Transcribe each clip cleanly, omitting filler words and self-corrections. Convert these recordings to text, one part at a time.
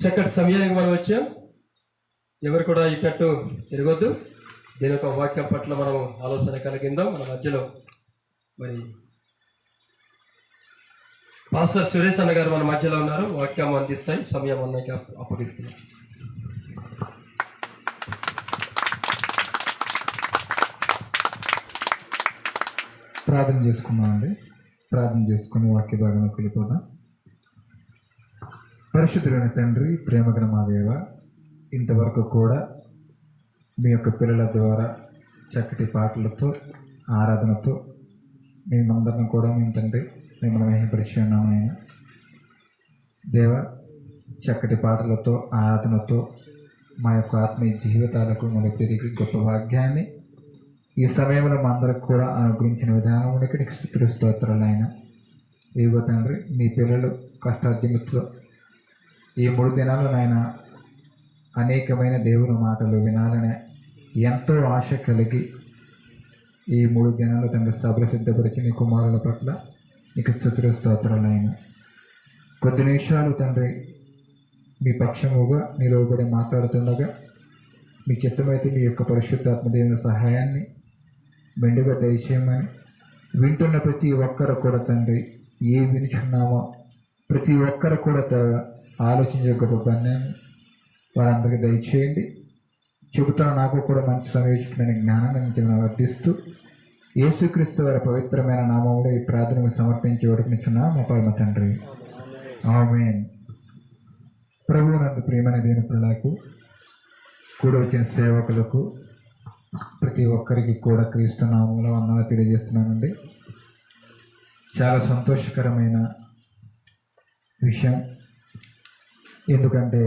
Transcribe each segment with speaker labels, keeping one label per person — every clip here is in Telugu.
Speaker 1: చక్కటి సమయానికి మనం వచ్చాం. ఎవరు కూడా ఇక్కట్టు తిరగొద్దు. దీని యొక్క వాక్యం పట్ల మనం ఆలోచన కలిగిందాం. మన మధ్యలో మరి పాస్టర్ సురేష్ అన్న గారు మన మధ్యలో ఉన్నారు. వాక్యం అందిస్తాయి. సమయం అన్నకి అప్పగిస్తున్నాం.
Speaker 2: ప్రార్థన చేసుకున్నామండి. ప్రార్థన చేసుకుని వాక్య భాగంలోకి వెళ్ళిపోదాం. పరిశుద్ధులైన తండ్రి, ప్రేమగల మా దేవ, ఇంతవరకు కూడా మీ యొక్క పిల్లల ద్వారా చక్కటి పాటలతో ఆరాధనతో మేమందరం కూడా మేము తండ్రి మిమ్మల్ని మహిమపరిచి ఉన్నాము. ఆయన దేవ, చక్కటి పాటలతో ఆరాధనతో మా యొక్క ఆత్మీయ జీవితాలకు మనం తిరిగి గొప్ప భాగ్యాన్ని ఈ సమయంలో మా అందరికి కూడా అనుగ్రహించిన విధానంలోకి నీకు స్తుతులు స్తోత్రాలు. ఆయన ఇదిగో తండ్రి, మీ పిల్లలు కష్టార్జమితో ఈ 3 దినాలు నాయన అనేకమైన దేవుని మాటలు వినాలనే ఎంతో ఆశ కలిగి ఈ 3 దినాలు తండ్రి సభలు సిద్ధపరిచి నీ కుమారుల పట్ల నీకు స్తుతులు స్తోత్రాలు. ఆయన కొద్ది నిమిషాలు తండ్రి మీ పక్షముగా నిలవబడి మాట్లాడుతుండగా మీ చిత్తమైతే మీ యొక్క పరిశుద్ధాత్మ దేవుని సహాయాన్ని మెండుగా దయచేయమని, వింటున్న ప్రతి ఒక్కరు కూడా తండ్రి ఏ వినుచున్నామో ప్రతి ఒక్కరు కూడా ఆలోచించే గొప్ప పని వారందరికీ దయచేయండి. చెబుతున్న నాకు కూడా మంచి సమయోచితమైన జ్ఞానాన్ని నుంచి వర్ధిస్తూ యేసుక్రీస్తు వారి పవిత్రమైన నామంలో ఈ ప్రార్థనకు సమర్పించి ఉడికించున్నా మా పరమ తండ్రి, ఆమేన్. ప్రభువునందు ప్రియమైన దేవుని పిల్లలకు కూడా వచ్చిన సేవకులకు ప్రతి ఒక్కరికి కూడా క్రీస్తు నామంలో వందనాలు తెలియజేస్తున్నానండి. చాలా సంతోషకరమైన విషయం. ఎందుకంటే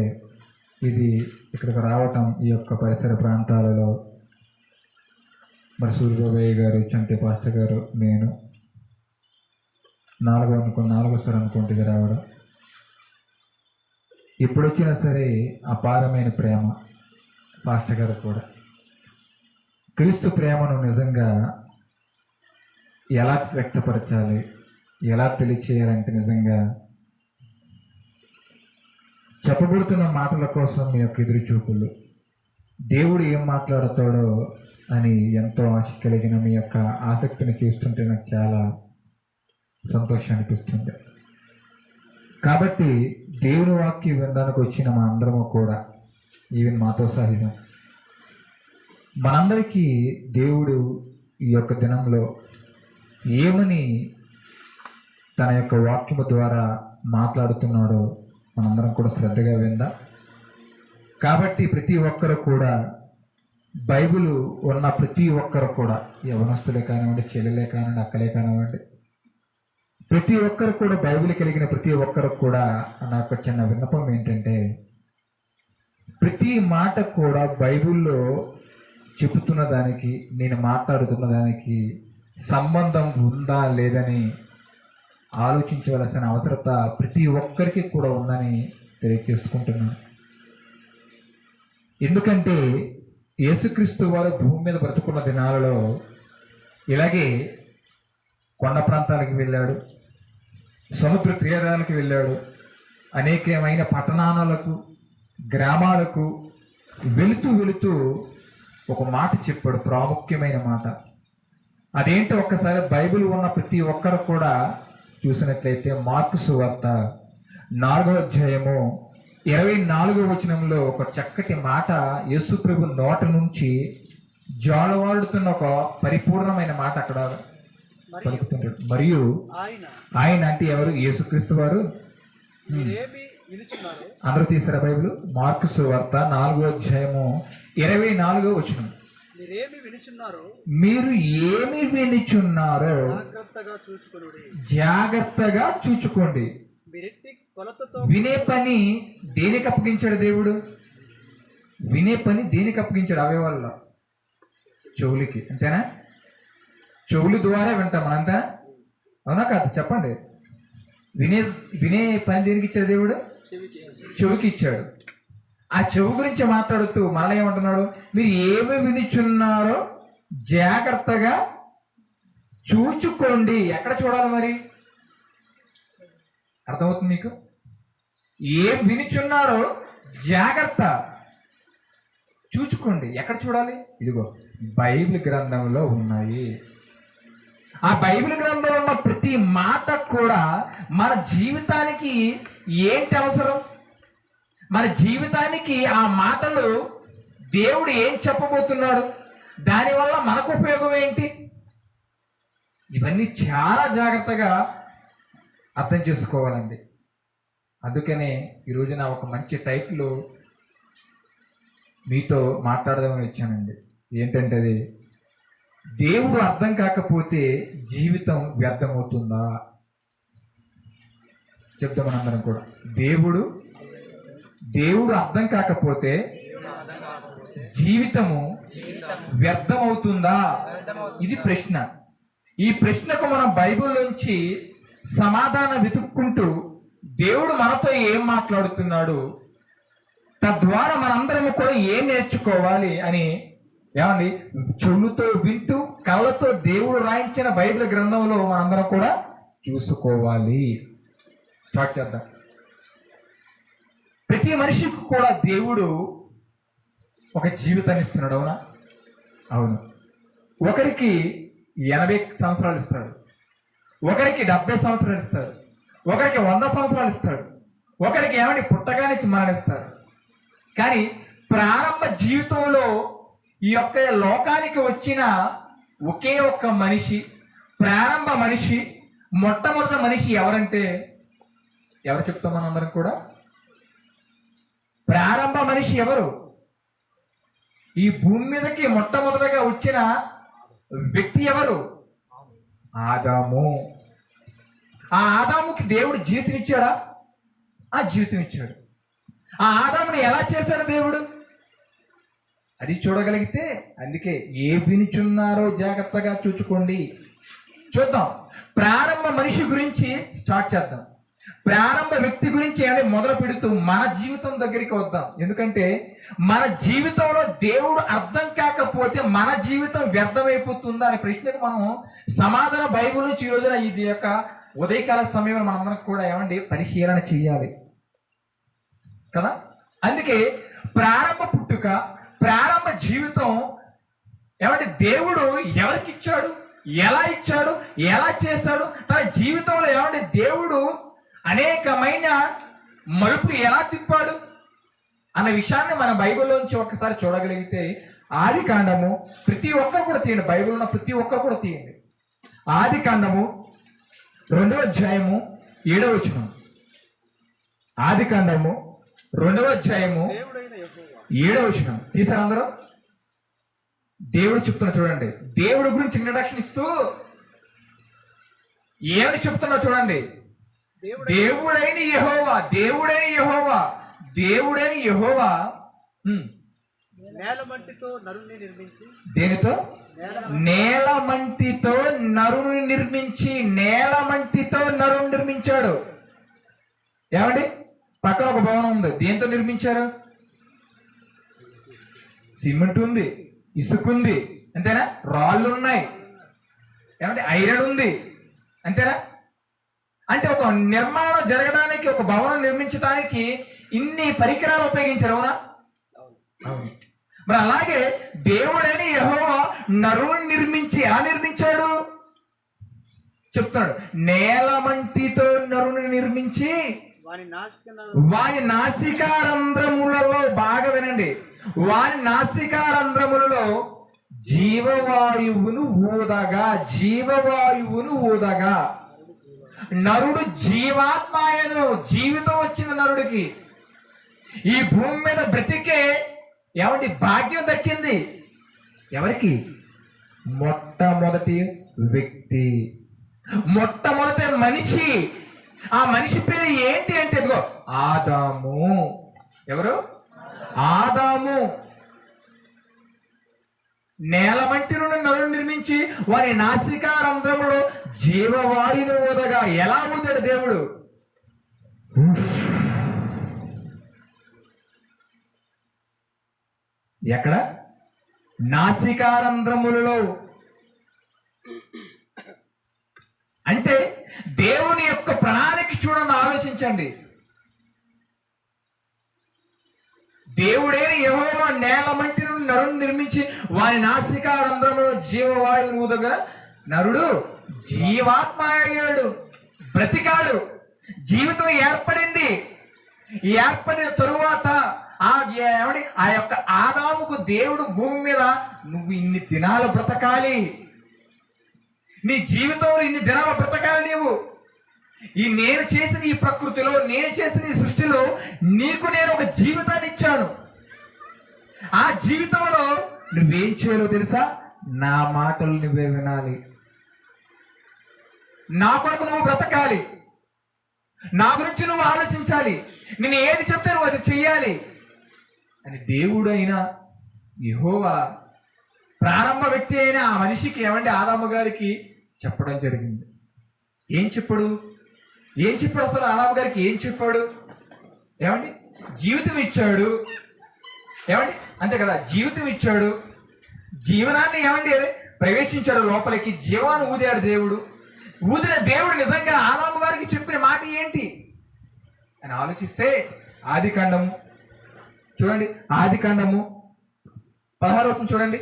Speaker 2: ఇది ఇక్కడికి రావటం ఈ యొక్క పరిసర ప్రాంతాలలో మరి సూర్యబాబయ్య గారు, చంటి పాస్టర్ గారు, నేను నాలుగోసారి అనుకుంటుంది రావడం. ఎప్పుడొచ్చినా సరే అపారమైన ప్రేమ. పాస్టర్ గారు కూడా క్రీస్తు ప్రేమను నిజంగా ఎలా వ్యక్తపరచాలి, ఎలా తెలియచేయాలంటే నిజంగా చెప్పబడుతున్న మాటల కోసం మీ యొక్క ఎదురు చూపులు, దేవుడు ఏం మాట్లాడతాడో అని ఎంతో ఆశ కలిగిన మీ యొక్క ఆసక్తిని చూస్తుంటే నాకు చాలా సంతోషం అనిపిస్తుంది. కాబట్టి దేవుని వాక్యం వినడానికి వచ్చిన మా అందరము కూడా, ఈవెన్ మాతో సహితం, మనందరికీ దేవుడు ఈ యొక్క దినంలో ఏమని తన యొక్క వాక్యము ద్వారా మాట్లాడుతున్నాడో మనందరం కూడా శ్రద్ధగా విందాం. కాబట్టి ప్రతి ఒక్కరు కూడా బైబిల్ ఉన్న ప్రతి ఒక్కరు కూడా, యవనస్తులే కానివ్వండి, చెల్లెలే కానివ్వండి, అక్కలే కానివ్వండి, ప్రతి ఒక్కరు కూడా బైబిల్ కలిగిన ప్రతి ఒక్కరు కూడా నాకు చిన్న విన్నపం ఏంటంటే, ప్రతి మాట కూడా బైబిల్లో చెబుతున్న దానికి నేను మాట్లాడుతున్న దానికి సంబంధం ఉందా లేదని ఆలోచించవలసిన అవసరత ప్రతి ఒక్కరికి కూడా ఉందని తెలియజేసుకుంటున్నాను. ఎందుకంటే యేసుక్రీస్తు వారు భూమి మీద బ్రతుకున్న దినాలలో ఇలాగే కొండ ప్రాంతాలకు వెళ్ళాడు, సముద్ర తీరాలకు వెళ్ళాడు, అనేకమైన పట్టణాలకు, గ్రామాలకు వెళుతూ ఒక మాట చెప్పాడు, ప్రాముఖ్యమైన మాట. అదేంటో ఒక్కసారి బైబిల్ ఉన్న ప్రతి ఒక్కరు కూడా చూసినట్లయితే మార్కు సువార్త 4వ అధ్యాయము 24వ వచనంలో ఒక చక్కటి మాట యేసు ప్రభు నోట నుంచి జాలవాడుతున్న ఒక పరిపూర్ణమైన మాట అక్కడ పలుకుతుంటాడు. మరియు ఆయన అంటే ఎవరు? యేసుక్రీస్తు వారు. అందరూ తీసారా బైబిల్? మార్కు సువార్త 4వ అధ్యాయము 24వ వచనం. మీరు ఏమి వినుచున్నారో జాగ్రత్తగా చూచుకోండి. వినే పని దేనికి అప్పగించాడు దేవుడు? వినే పని దేనికి అప్పగించాడు? అవయవాల్లో, చెవులకి, అంతేనా? చెవుల ద్వారా వింటాం మనంతా, అవునా కాదు? చెప్పండి. వినే పని దేనికి ఇచ్చాడు దేవుడు? చెవికి ఇచ్చాడు. ఆ చెవు గురించి మాట్లాడుతూ మళ్ళీ ఏమంటున్నాడు? మీరు ఏమి వినుచున్నారో జాగ్రత్తగా చూచుకోండి. ఎక్కడ చూడాలి మరి? అర్థమవుతుంది మీకు? ఏం వినుచున్నారో జాగ్రత్త. చూచుకోండి. ఎక్కడ చూడాలి? ఇదిగో బైబిల్ గ్రంథంలో ఉన్నాయి. ఆ బైబిల్ గ్రంథంలో ఉన్న ప్రతి మాట కూడా మన జీవితానికి ఏంటి అవసరం, మన జీవితానికి ఆ మాటలు దేవుడు ఏం చెప్పబోతున్నాడు, దానివల్ల మనకు ఉపయోగం ఏంటి, ఇవన్నీ చాలా జాగ్రత్తగా అర్థం చేసుకోవాలండి. అందుకనే ఈరోజు నా ఒక మంచి టైటిల్ మీతో మాట్లాడదామని వచ్చానండి. ఏంటంటే అది, దేవుడు అర్థం కాకపోతే జీవితం వ్యర్థమవుతుందా? చెప్తాం మనందరం కూడా. దేవుడు అర్థం కాకపోతే జీవితము వ్యర్థమవుతుందా? ఇది ప్రశ్న. ఈ ప్రశ్నకు మనం బైబిల్ నుంచి సమాధానం వెతుక్కుంటూ దేవుడు మనతో ఏం మాట్లాడుతున్నాడు, తద్వారా మనందరము కూడా ఏం నేర్చుకోవాలి అని ఏమండి చెవులతో వింటూ కళ్ళతో దేవుడు రాయించిన బైబిల్ గ్రంథంలో మనందరం కూడా చూసుకోవాలి. స్టార్ట్ చేద్దాం. ప్రతి మనిషికి కూడా దేవుడు ఒక జీవితాన్ని ఇస్తున్నాడు. అవునా? అవును. ఒకరికి 80 సంవత్సరాలు ఇస్తాడు, ఒకరికి 70 సంవత్సరాలు ఇస్తాడు, ఒకరికి 100 సంవత్సరాలు ఇస్తాడు, ఒకరికి ఏమండి పుట్టగానే మరణిస్తాడు. కానీ ప్రారంభ జీవితంలో ఈ యొక్క లోకానికి వచ్చిన ఒకే ఒక్క మనిషి, ప్రారంభ మనిషి, మొట్టమొదటి మనిషి ఎవరంటే ఎవరు చెప్తాం మనందరం కూడా? ప్రారంభ మనిషి ఎవరు? ఈ భూమి మీదకి మొట్టమొదటిగా వచ్చిన వ్యక్తి ఎవరు? ఆదాము. ఆ ఆదాముకి దేవుడు జీవితం ఇచ్చాడా? ఆ జీవితం ఇచ్చాడు. ఆ ఆదాముని ఎలా చేశాడు దేవుడు? అది చూడగలిగితే, అందుకే ఏ వినుచున్నారో జాగ్రత్తగా చూచుకోండి. చూద్దాం. ప్రారంభ మనిషి గురించి స్టార్ట్ చేద్దాం. ప్రారంభ వ్యక్తి గురించి అని మొదలు పెడుతూ మన జీవితం దగ్గరికి వద్దాం. ఎందుకంటే మన జీవితంలో దేవుడు అర్థం కాకపోతే మన జీవితం వ్యర్థమైపోతుందా అనే ప్రశ్నకు మనం సమాధానం బైబిల్ నుంచి ఈ రోజున ఇది యొక్క ఉదయకాల సమయంలో మనందరం కూడా ఏమండి పరిశీలన చేయాలి కదా. అందుకే ప్రారంభ పుట్టుక, ప్రారంభ జీవితం ఏమంటే దేవుడు ఎవరికి ఇచ్చాడు, ఎలా ఇచ్చాడు, ఎలా చేశాడు, తన జీవితంలో ఏమంటే దేవుడు అనేకమైన మలుపులు ఎలా తిప్పాడు అన్న విషయాన్ని మన బైబిల్లోంచి ఒక్కసారి చూడగలిగితే, ఆది కాండము ప్రతి ఒక్కరు కూడా తీయండి, బైబిల్ ఉన్న ప్రతి ఒక్కరు కూడా తీయండి. ఆది కాండము 2వ అధ్యాయము 7వ వచనం. ఆది కాండము 2వ అధ్యాయము 7వ వచనం తీసారు అందరూ? దేవుడు చెప్తున్నా చూడండి. దేవుడి గురించి ఇంట్రడక్షన్ ఇస్తూ ఏమని చెప్తున్నా చూడండి. దేవుడైన యెహోవా, దేవుడైన యెహోవా, దేవుడైన యెహోవా
Speaker 3: నేలమంటితో నరుని నిర్మించి,
Speaker 2: దేనితో? నేలమంటితో నరుని నిర్మించి. నేలమంటితో నరుని నిర్మించాడు. ఏమండి? పక్కన ఒక భవనం ఉంది, దేంతో నిర్మించారు? సిమెంట్ ఉంది, ఇసుక ఉంది, అంతేనా? రాళ్ళు ఉన్నాయి, ఏమంటే ఐరన్ ఉంది, అంతేనా? అంటే ఒక నిర్మాణం జరగడానికి, ఒక భవనం నిర్మించడానికి ఇన్ని పరికరాలు ఉపయోగించారు. అవునా? అవును. మరి అలాగే దేవుడని యెహోవా నరుని నిర్మించి ఎలా నిర్మించాడు చెప్తాడు. నేలమంటితో నరుని నిర్మించి వాని నాసికారంధ్రములలో, బాగా వినండి, వాని నాసికారంధ్రములలో జీవవాయువును ఊదగా నరుడు జీవాత్మాయను. జీవితం వచ్చిన నరుడికి ఈ భూమి మీద బ్రతికే ఏమంటే భాగ్యం దక్కింది. ఎవరికి? మొట్టమొదటి వ్యక్తి, మొట్టమొదటి మనిషి. ఆ మనిషి పేరు ఏంటి అంటే ఇదిగో ఆదాము. ఎవరు? ఆదాము. నేలమంటి నుండి నరుడు నిర్మించి వారి నాసికారంధ్రములో జీవవాయువును ఊదగా. ఎలా ఊదాడు దేవుడు? ఎక్కడ? నాసికారంధ్రములలో. అంటే దేవుని యొక్క ప్రణాళిక చూడండి, ఆలోచించండి. ఊదగా నరుడు జీవాత్మ అయ్యాడు, బ్రతికాడు, జీవితం ఏర్పడింది. ఏర్పడిన తరువాత ఆ యొక్క ఆదాముకు దేవుడు భూమి మీద నువ్వు ఇన్ని దినాలు బ్రతకాలి, నీ జీవితంలో ఇన్ని దినాలు బ్రతకాలి, నీవు నేను చేసిన ఈ ప్రకృతిలో, నేను చేసిన ఈ సృష్టిలో నీకు నేను ఒక జీవితాన్ని ఇచ్చాను. ఆ జీవితంలో నువ్వేం చేయాలో తెలుసా? నా మాటలు నువ్వే వినాలి, నా కొరకు నువ్వు బ్రతకాలి, నా గురించి నువ్వు ఆలోచించాలి, నేను ఏది చెప్తే నువ్వు అది చెయ్యాలి అని దేవుడు అయిన యెహోవా ప్రారంభ వ్యక్తి అయిన ఆ మనిషికి ఆదాము గారికి చెప్పడం జరిగింది. ఏం చెప్పాడు అసలు ఆదాము గారికి ఏం చెప్పాడు? జీవితం ఇచ్చాడు. అంతే కదా, జీవితం ఇచ్చాడు, జీవనాన్ని ప్రవేశించాడు లోపలికి, జీవాన్ని ఊదాడు దేవుడు. ఊదిన దేవుడు నిజంగా ఆదాము గారికి చెప్పిన మాట ఏంటి అని ఆలోచిస్తే ఆదికాండము చూడండి, ఆదికాండము 16వ వచనం చూడండి,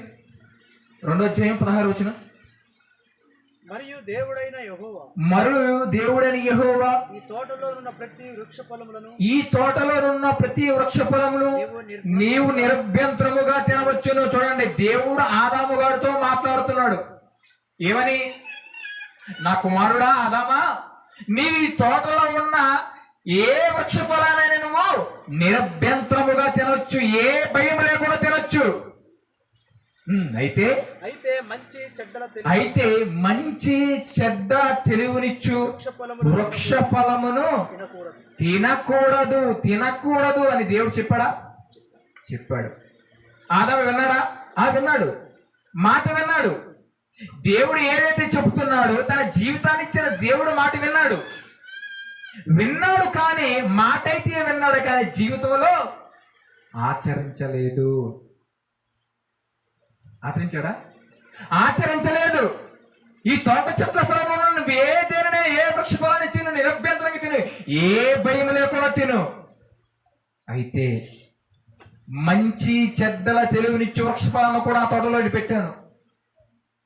Speaker 2: 2వ అధ్యాయం 16వ వచనం.
Speaker 3: మరియు దేవుడైన
Speaker 2: యెహోవా
Speaker 3: ఈ తోటలోనున్న ప్రతి వృక్ష ఫలమును
Speaker 2: నీవు నిరభ్యంతరముగా తినవచ్చును. చూడండి, దేవుడు ఆదాము గారితో మాట్లాడుతున్నాడు. ఏమని? నా కుమారుడా ఆదామా, నీవు ఈ తోటలో ఉన్న ఏ వృక్ష ఫలానైనా నువ్వు నిరభ్యంతరముగా తినొచ్చు, ఏ భయం లేకుండా తినొచ్చు. అయితే మంచి చెడ్డ తెలివినిచ్చు వృక్ష ఫలమును తినకూడదు అని దేవుడు చెప్పాడు. ఆదాము విన్నాడా? విన్నాడు, మాట విన్నాడు. దేవుడు ఏదైతే చెప్తున్నాడో తన జీవితాన్ని ఇచ్చిన దేవుడు మాట విన్నాడు కానీ మాట అయితే విన్నాడు కానీ జీవితంలో ఆచరించలేదు. ఆచరించలేదు. ఈ తోట చెట్ల ఫలంలో నువ్వు ఏదైనా ఏ వృక్ష ఫలాన్ని తిను, నిరభ్యంతరంగా తిను, ఏ భయం లేకుండా తిను. అయితే మంచి చెడ్డల తెలివినిచ్చు వృక్ష ఫలాన్ని కూడా ఆ తోటలో పెట్టాను,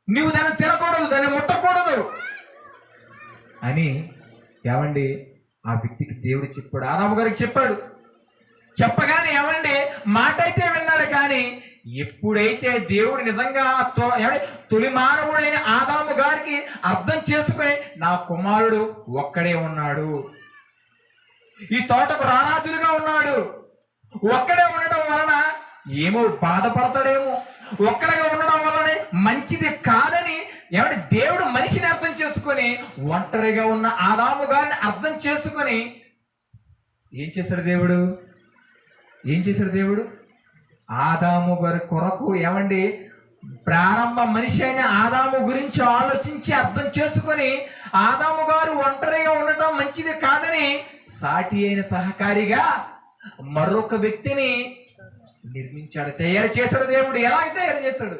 Speaker 2: నువ్వు దాన్ని తినకూడదు, దాన్ని ముట్టకూడదు అని ఆ వ్యక్తికి దేవుడు చెప్పాడు, ఆదాము గారికి చెప్పాడు. చెప్పగానే మాట అయితే విన్నాడు కానీ ఎప్పుడైతే దేవుడు నిజంగా తొలి మానవుడైన ఆదాము గారికి అర్థం చేసుకుని నా కుమారుడు ఒక్కడే ఉన్నాడు, ఈ తోటకు రారాజులుగా ఉన్నాడు, ఒక్కడే ఉండడం వలన ఏమో బాధపడతాడేమో, ఒక్కడగా ఉండడం వల్లనే మంచిది కాదని దేవుడు మనిషిని అర్థం చేసుకొని ఒంటరిగా ఉన్న ఆదాము గారిని అర్థం చేసుకొని ఏం చేశాడు దేవుడు? ఆదాము గారి కొరకు ప్రారంభ మనిషి అయిన ఆదాము గురించి ఆలోచించి అర్థం చేసుకొని ఆదాము గారు ఒంటరిగా ఉండటం మంచిది కాదని సాటి అయిన సహకారిగా మరొక వ్యక్తిని నిర్మించాడు, తయారు చేశాడు. దేవుడు ఎలాగ తయారు చేశాడు?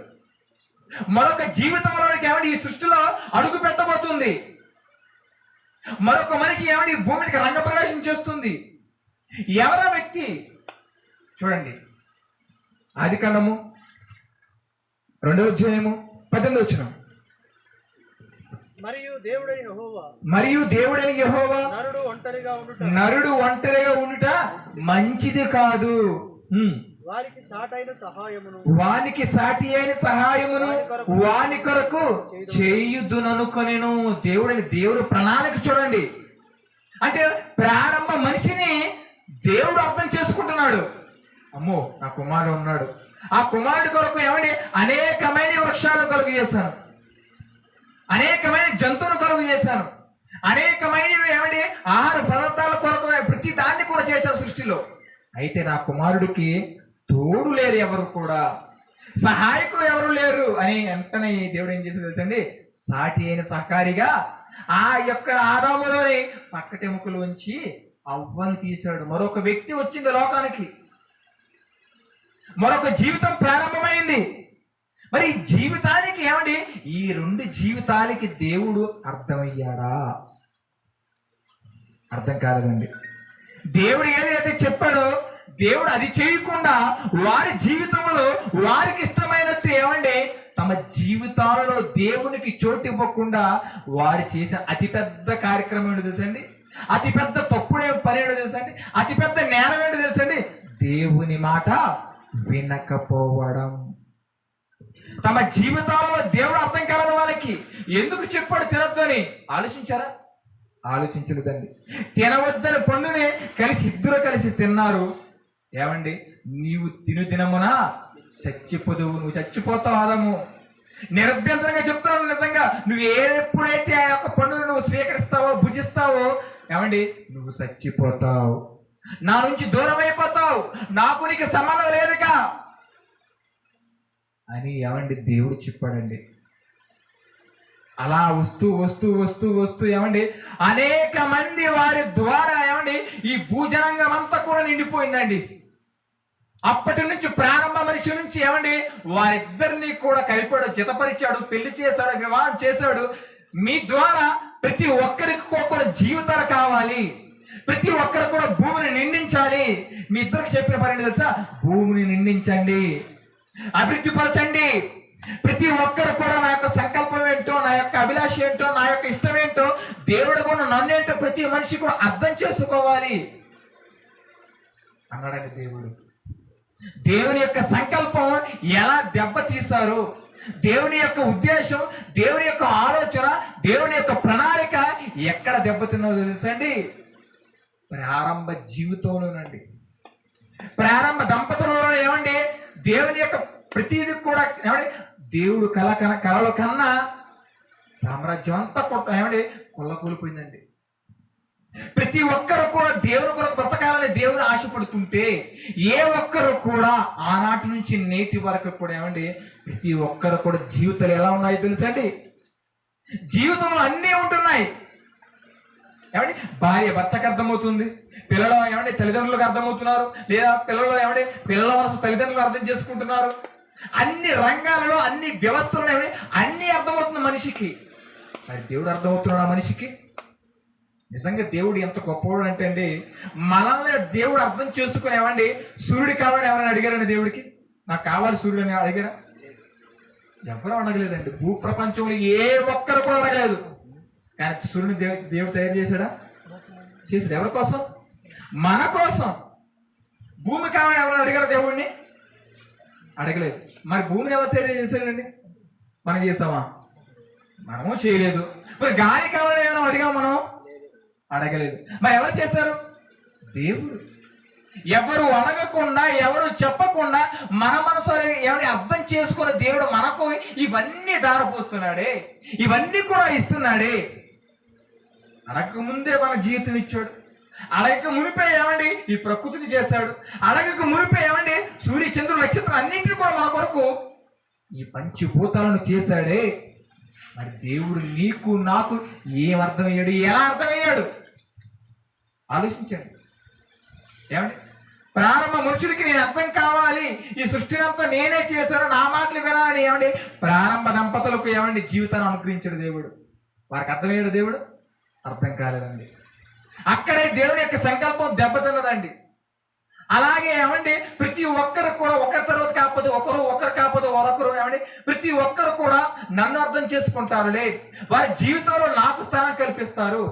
Speaker 2: మరొక జీవితంలోనికి ఈ సృష్టిలో అడుగు పెట్టబోతుంది. మరొక మనిషి ఈ భూమికి రంగప్రవేశం చేస్తుంది. ఎవరా వ్యక్తి? చూడండి, ఆదికాండము 2వ అధ్యాయము 18వ వచనం.
Speaker 3: మరియు దేవుడైన యెహోవా
Speaker 2: నరుడు ఒంటరిగా ఉండుట మంచిది కాదు,
Speaker 3: వానికి
Speaker 2: సాటి అయిన సహాయమును వాని కొరకు చేయుదుననుకొనెను. దేవుడు ప్రణాళిక చూడండి. అంటే ప్రారంభ మనిషిని దేవుడు అర్థం చేసుకుంటున్నాడు. అమ్మో, నా కుమారుడు ఉన్నాడు, ఆ కుమారుడి కొరకు అనేకమైన వృక్షాలు కలుగు చేశాను, అనేకమైన జంతువులు కలుగు చేశాను, అనేకమైన ఆహార పదార్థాల కొరకు ప్రతి దాన్ని కూడా చేశారు సృష్టిలో. అయితే నా కుమారుడికి తోడు లేరు, ఎవరు కూడా సహాయకులు ఎవరు లేరు అని వెంటనే దేవుడు ఏం చేశాడు తెలుసండి? సాటి అయిన సహకారిగా ఆ యొక్క ఆదాములోని పక్కటెముకలోంచి అవ్వని తీశాడు. మరొక వ్యక్తి వచ్చింది లోకానికి, మరొక జీవితం ప్రారంభమైంది. మరి ఈ జీవితానికి ఈ 2 జీవితాలకి దేవుడు అర్థమయ్యాడా? అర్థం కాలేదండి. దేవుడు ఏదైతే చెప్పాడో దేవుడు అది చేయకుండా వారి జీవితంలో వారికి ఇష్టమైనట్టు తమ జీవితాలలో దేవునికి చోటు ఇవ్వకుండా వారు చేసిన అతిపెద్ద కార్యక్రమం ఏంటో తెలుసండి? అతిపెద్ద తప్పుడే పని ఏంటో తెలుసండి? అతిపెద్ద నేరం ఏంటో తెలుసండి? దేవుని మాట వినకపోవడం. తమ జీవితాలలో దేవుడు అర్థం కాలని వాళ్ళకి ఎందుకు చెప్పాడు తినొద్దు అని ఆలోచించారా? ఆలోచించలేదండి. తినవద్దని పండునే ఇద్దరు కలిసి తిన్నారు. ఏమండి, నీవు దినమున చచ్చిపోదువు, నువ్వు చచ్చిపోతావు ఆదము. నిరభ్యంతరంగా చెప్తున్నాను, నిజంగా నువ్వు ఎప్పుడైతే ఆ యొక్క పండును నువ్వు స్వీకరిస్తావో భుజిస్తావో ఏమండి నువ్వు చచ్చిపోతావు, నా నుంచి దూరం అయిపోతావు, నాకు నీకు సంబంధం లేదుగా అని ఏమండి దేవుడు చెప్పాడండి. అలా వస్తూ వస్తూ వస్తూ వస్తూ ఏమండి అనేక మంది వారి ద్వారా ఏమండి ఈ భూజనాంగం అంతా కూడా నిండిపోయిందండి. అప్పటి నుంచి ప్రారంభ మనిషి నుంచి ఏమండి వారిద్దరిని కూడా కలిపాడు, జతపరిచాడు, పెళ్లి చేశాడు, వివాహం చేశాడు. మీ ద్వారా ప్రతి ఒక్కరికి కూడా జీవితాలు కావాలి, ప్రతి ఒక్కరు కూడా భూమిని నిండించాలి. మీ ఇద్దరికి చెప్పిన పని తెలుసా? భూమిని నిండించండి, అభివృద్ధి పరచండి. ప్రతి ఒక్కరు కూడా నా యొక్క సంకల్పం ఏంటో, నా యొక్క అభిలాష ఏంటో, నా యొక్క ఇష్టం ఏంటో, దేవుడు కూడా నన్నేంటో ప్రతి మనిషి కూడా అర్థం చేసుకోవాలి అన్నాడండి దేవుడు. దేవుని యొక్క సంకల్పం ఎలా దెబ్బతీశారు, దేవుని యొక్క ఉద్దేశం, దేవుని యొక్క ఆలోచన, దేవుని యొక్క ప్రణాళిక ఎక్కడ దెబ్బతిన్నదో తెలుసండి? ప్రారంభ జీవితంలోనండి. ప్రారంభ దంపతులలో ఏమండి దేవుని యొక్క ప్రతిదీ కూడా ఏమండి దేవుడు కళల కన్నా సామ్రాజ్యం అంతా ఏమండి కొల్లకూలిపోయిందండి. ప్రతి ఒక్కరు కూడా దేవుని కొరకు బ్రతకాలని దేవుని ఆశపడుతుంటే ఏ ఒక్కరు కూడా ఆనాటి నుంచి నేటి వరకు కూడా ఏమండి ప్రతి ఒక్కరు కూడా జీవితాలు ఎలా ఉన్నాయో తెలుసండి? జీవితంలో అన్నీ ఉంటున్నాయి. ఏమండి భార్య భర్తకు అర్థమవుతుంది, పిల్లలు ఏమండి తల్లిదండ్రులకు అర్థమవుతున్నారు, లేదా పిల్లలు ఏమండి పిల్లల వలస తల్లిదండ్రులు అర్థం చేసుకుంటున్నారు. అన్ని రంగాలలో అన్ని వ్యవస్థలు ఏమండి అన్నీ అర్థమవుతుంది మనిషికి. మరి దేవుడు అర్థమవుతున్నాడు ఆ మనిషికి? నిజంగా దేవుడు ఎంత గొప్పవాడు అంటే అండి, మనల్ని దేవుడు అర్థం చేసుకుని ఏమండి సూర్యుడు కావాలని ఎవరైనా అడిగారండి దేవుడికి? నాకు కావాలి సూర్యుడు అని అడిగారా? ఎవరు అడగలేదండి. భూప్రపంచంలో ఏ ఒక్కరు కూడా అడగలేదు. కానీ సూర్యుని దేవుడు తయారు చేశాడా? చేశాడు. ఎవరి కోసం? మన కోసం. భూమి కావాలని ఎవరైనా అడిగారా దేవుడిని? అడగలేదు. మరి భూమిని ఎవరు తయారు చేశాడండి? మనం చేసామా? మనము చేయలేదు. మరి గాలి కావాలని ఏమైనా అడిగామా? మనం అడగలేదు. మరి ఎవరు చేశారు? దేవుడు. ఎవరు అడగకుండా, ఎవరు చెప్పకుండా మన మనసు ఎవరిని అర్థం చేసుకుని దేవుడు మనకు ఇవన్నీ దారపోస్తున్నాడే, ఇవన్నీ కూడా ఇస్తున్నాడే. అడగక ముందే మన జీవితం ఇచ్చాడు. అడగక మునిపే ఏమండి ఈ ప్రకృతిని చేశాడు. అడగక మునిపే ఏమండి సూర్య చంద్రుడు నక్షత్రం అన్నింటినీ కూడా మన కొరకు ఈ పంచభూతాలను చేశాడే. మరి దేవుడు నీకు నాకు ఏం అర్థమయ్యాడు, ఎలా అర్థమయ్యాడు? ఆలోచించండి. ఏమండి ప్రారంభ మనుషులకి నేను అర్థం కావాలి, ఈ సృష్టిని అంతా నేనే చేశాను, నా మాటలు వినాలని ఏమండి ప్రారంభ దంపతులకు ఏమండి జీవితాన్ని అనుగ్రహించాడు దేవుడు. వారికి అర్థమయ్యాడు దేవుడు? అర్థం కాలేదండి. అక్కడే దేవుని యొక్క సంకల్పం దెబ్బతిన్నదండి. అలాగే ఏమండి ప్రతి ఒక్కరు కూడా ఒకరి తర్వాత కాకపోతే ఒకరు కాకపోతే ఒకరు ఏమండి ప్రతి ఒక్కరు కూడా నన్ను అర్థం చేసుకుంటారులే, వారి జీవితంలో నాకు స్థానం కల్పిస్తారు,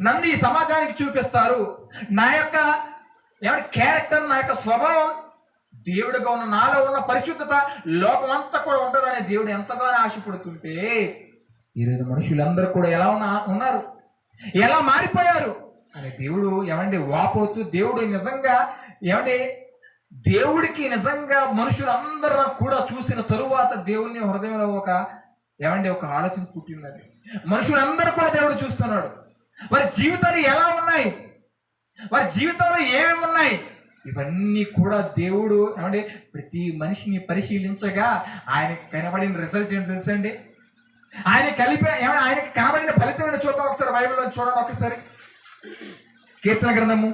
Speaker 2: నన్ను ఈ సమాజానికి చూపిస్తారు, నా యొక్క ఏమంటే క్యారెక్టర్, నా యొక్క స్వభావం, దేవుడిగా ఉన్న నాలో ఉన్న పరిశుద్ధత లోకం అంతా కూడా ఉంటుందని దేవుడు ఎంతగానో ఆశపడుతుంటే ఈరోజు మనుషులందరూ కూడా ఎలా ఉన్నారు, ఎలా మారిపోయారు అని దేవుడు ఏమండి వాపోతూ, దేవుడు నిజంగా ఏమండి దేవుడికి నిజంగా మనుషులందరూ కూడా చూసిన తరువాత దేవుని హృదయంలో ఒక ఆలోచన పుట్టిందండి. మనుషులందరూ కూడా దేవుడు చూస్తున్నాడు. వారి జీవితాలు ఎలా ఉన్నాయి, వారి జీవితంలో ఏమేమి ఉన్నాయి, ఇవన్నీ కూడా దేవుడు ఏమండి ప్రతి మనిషిని పరిశీలించగా ఆయనకి కనబడిన రిజల్ట్ ఏంటి తెలుసండి? ఆయనకి కనబడిన ఫలితం చూద్దాం ఒకసారి. బైబిల్లో చూడండి ఒకసారి. కీర్తన గ్రంథము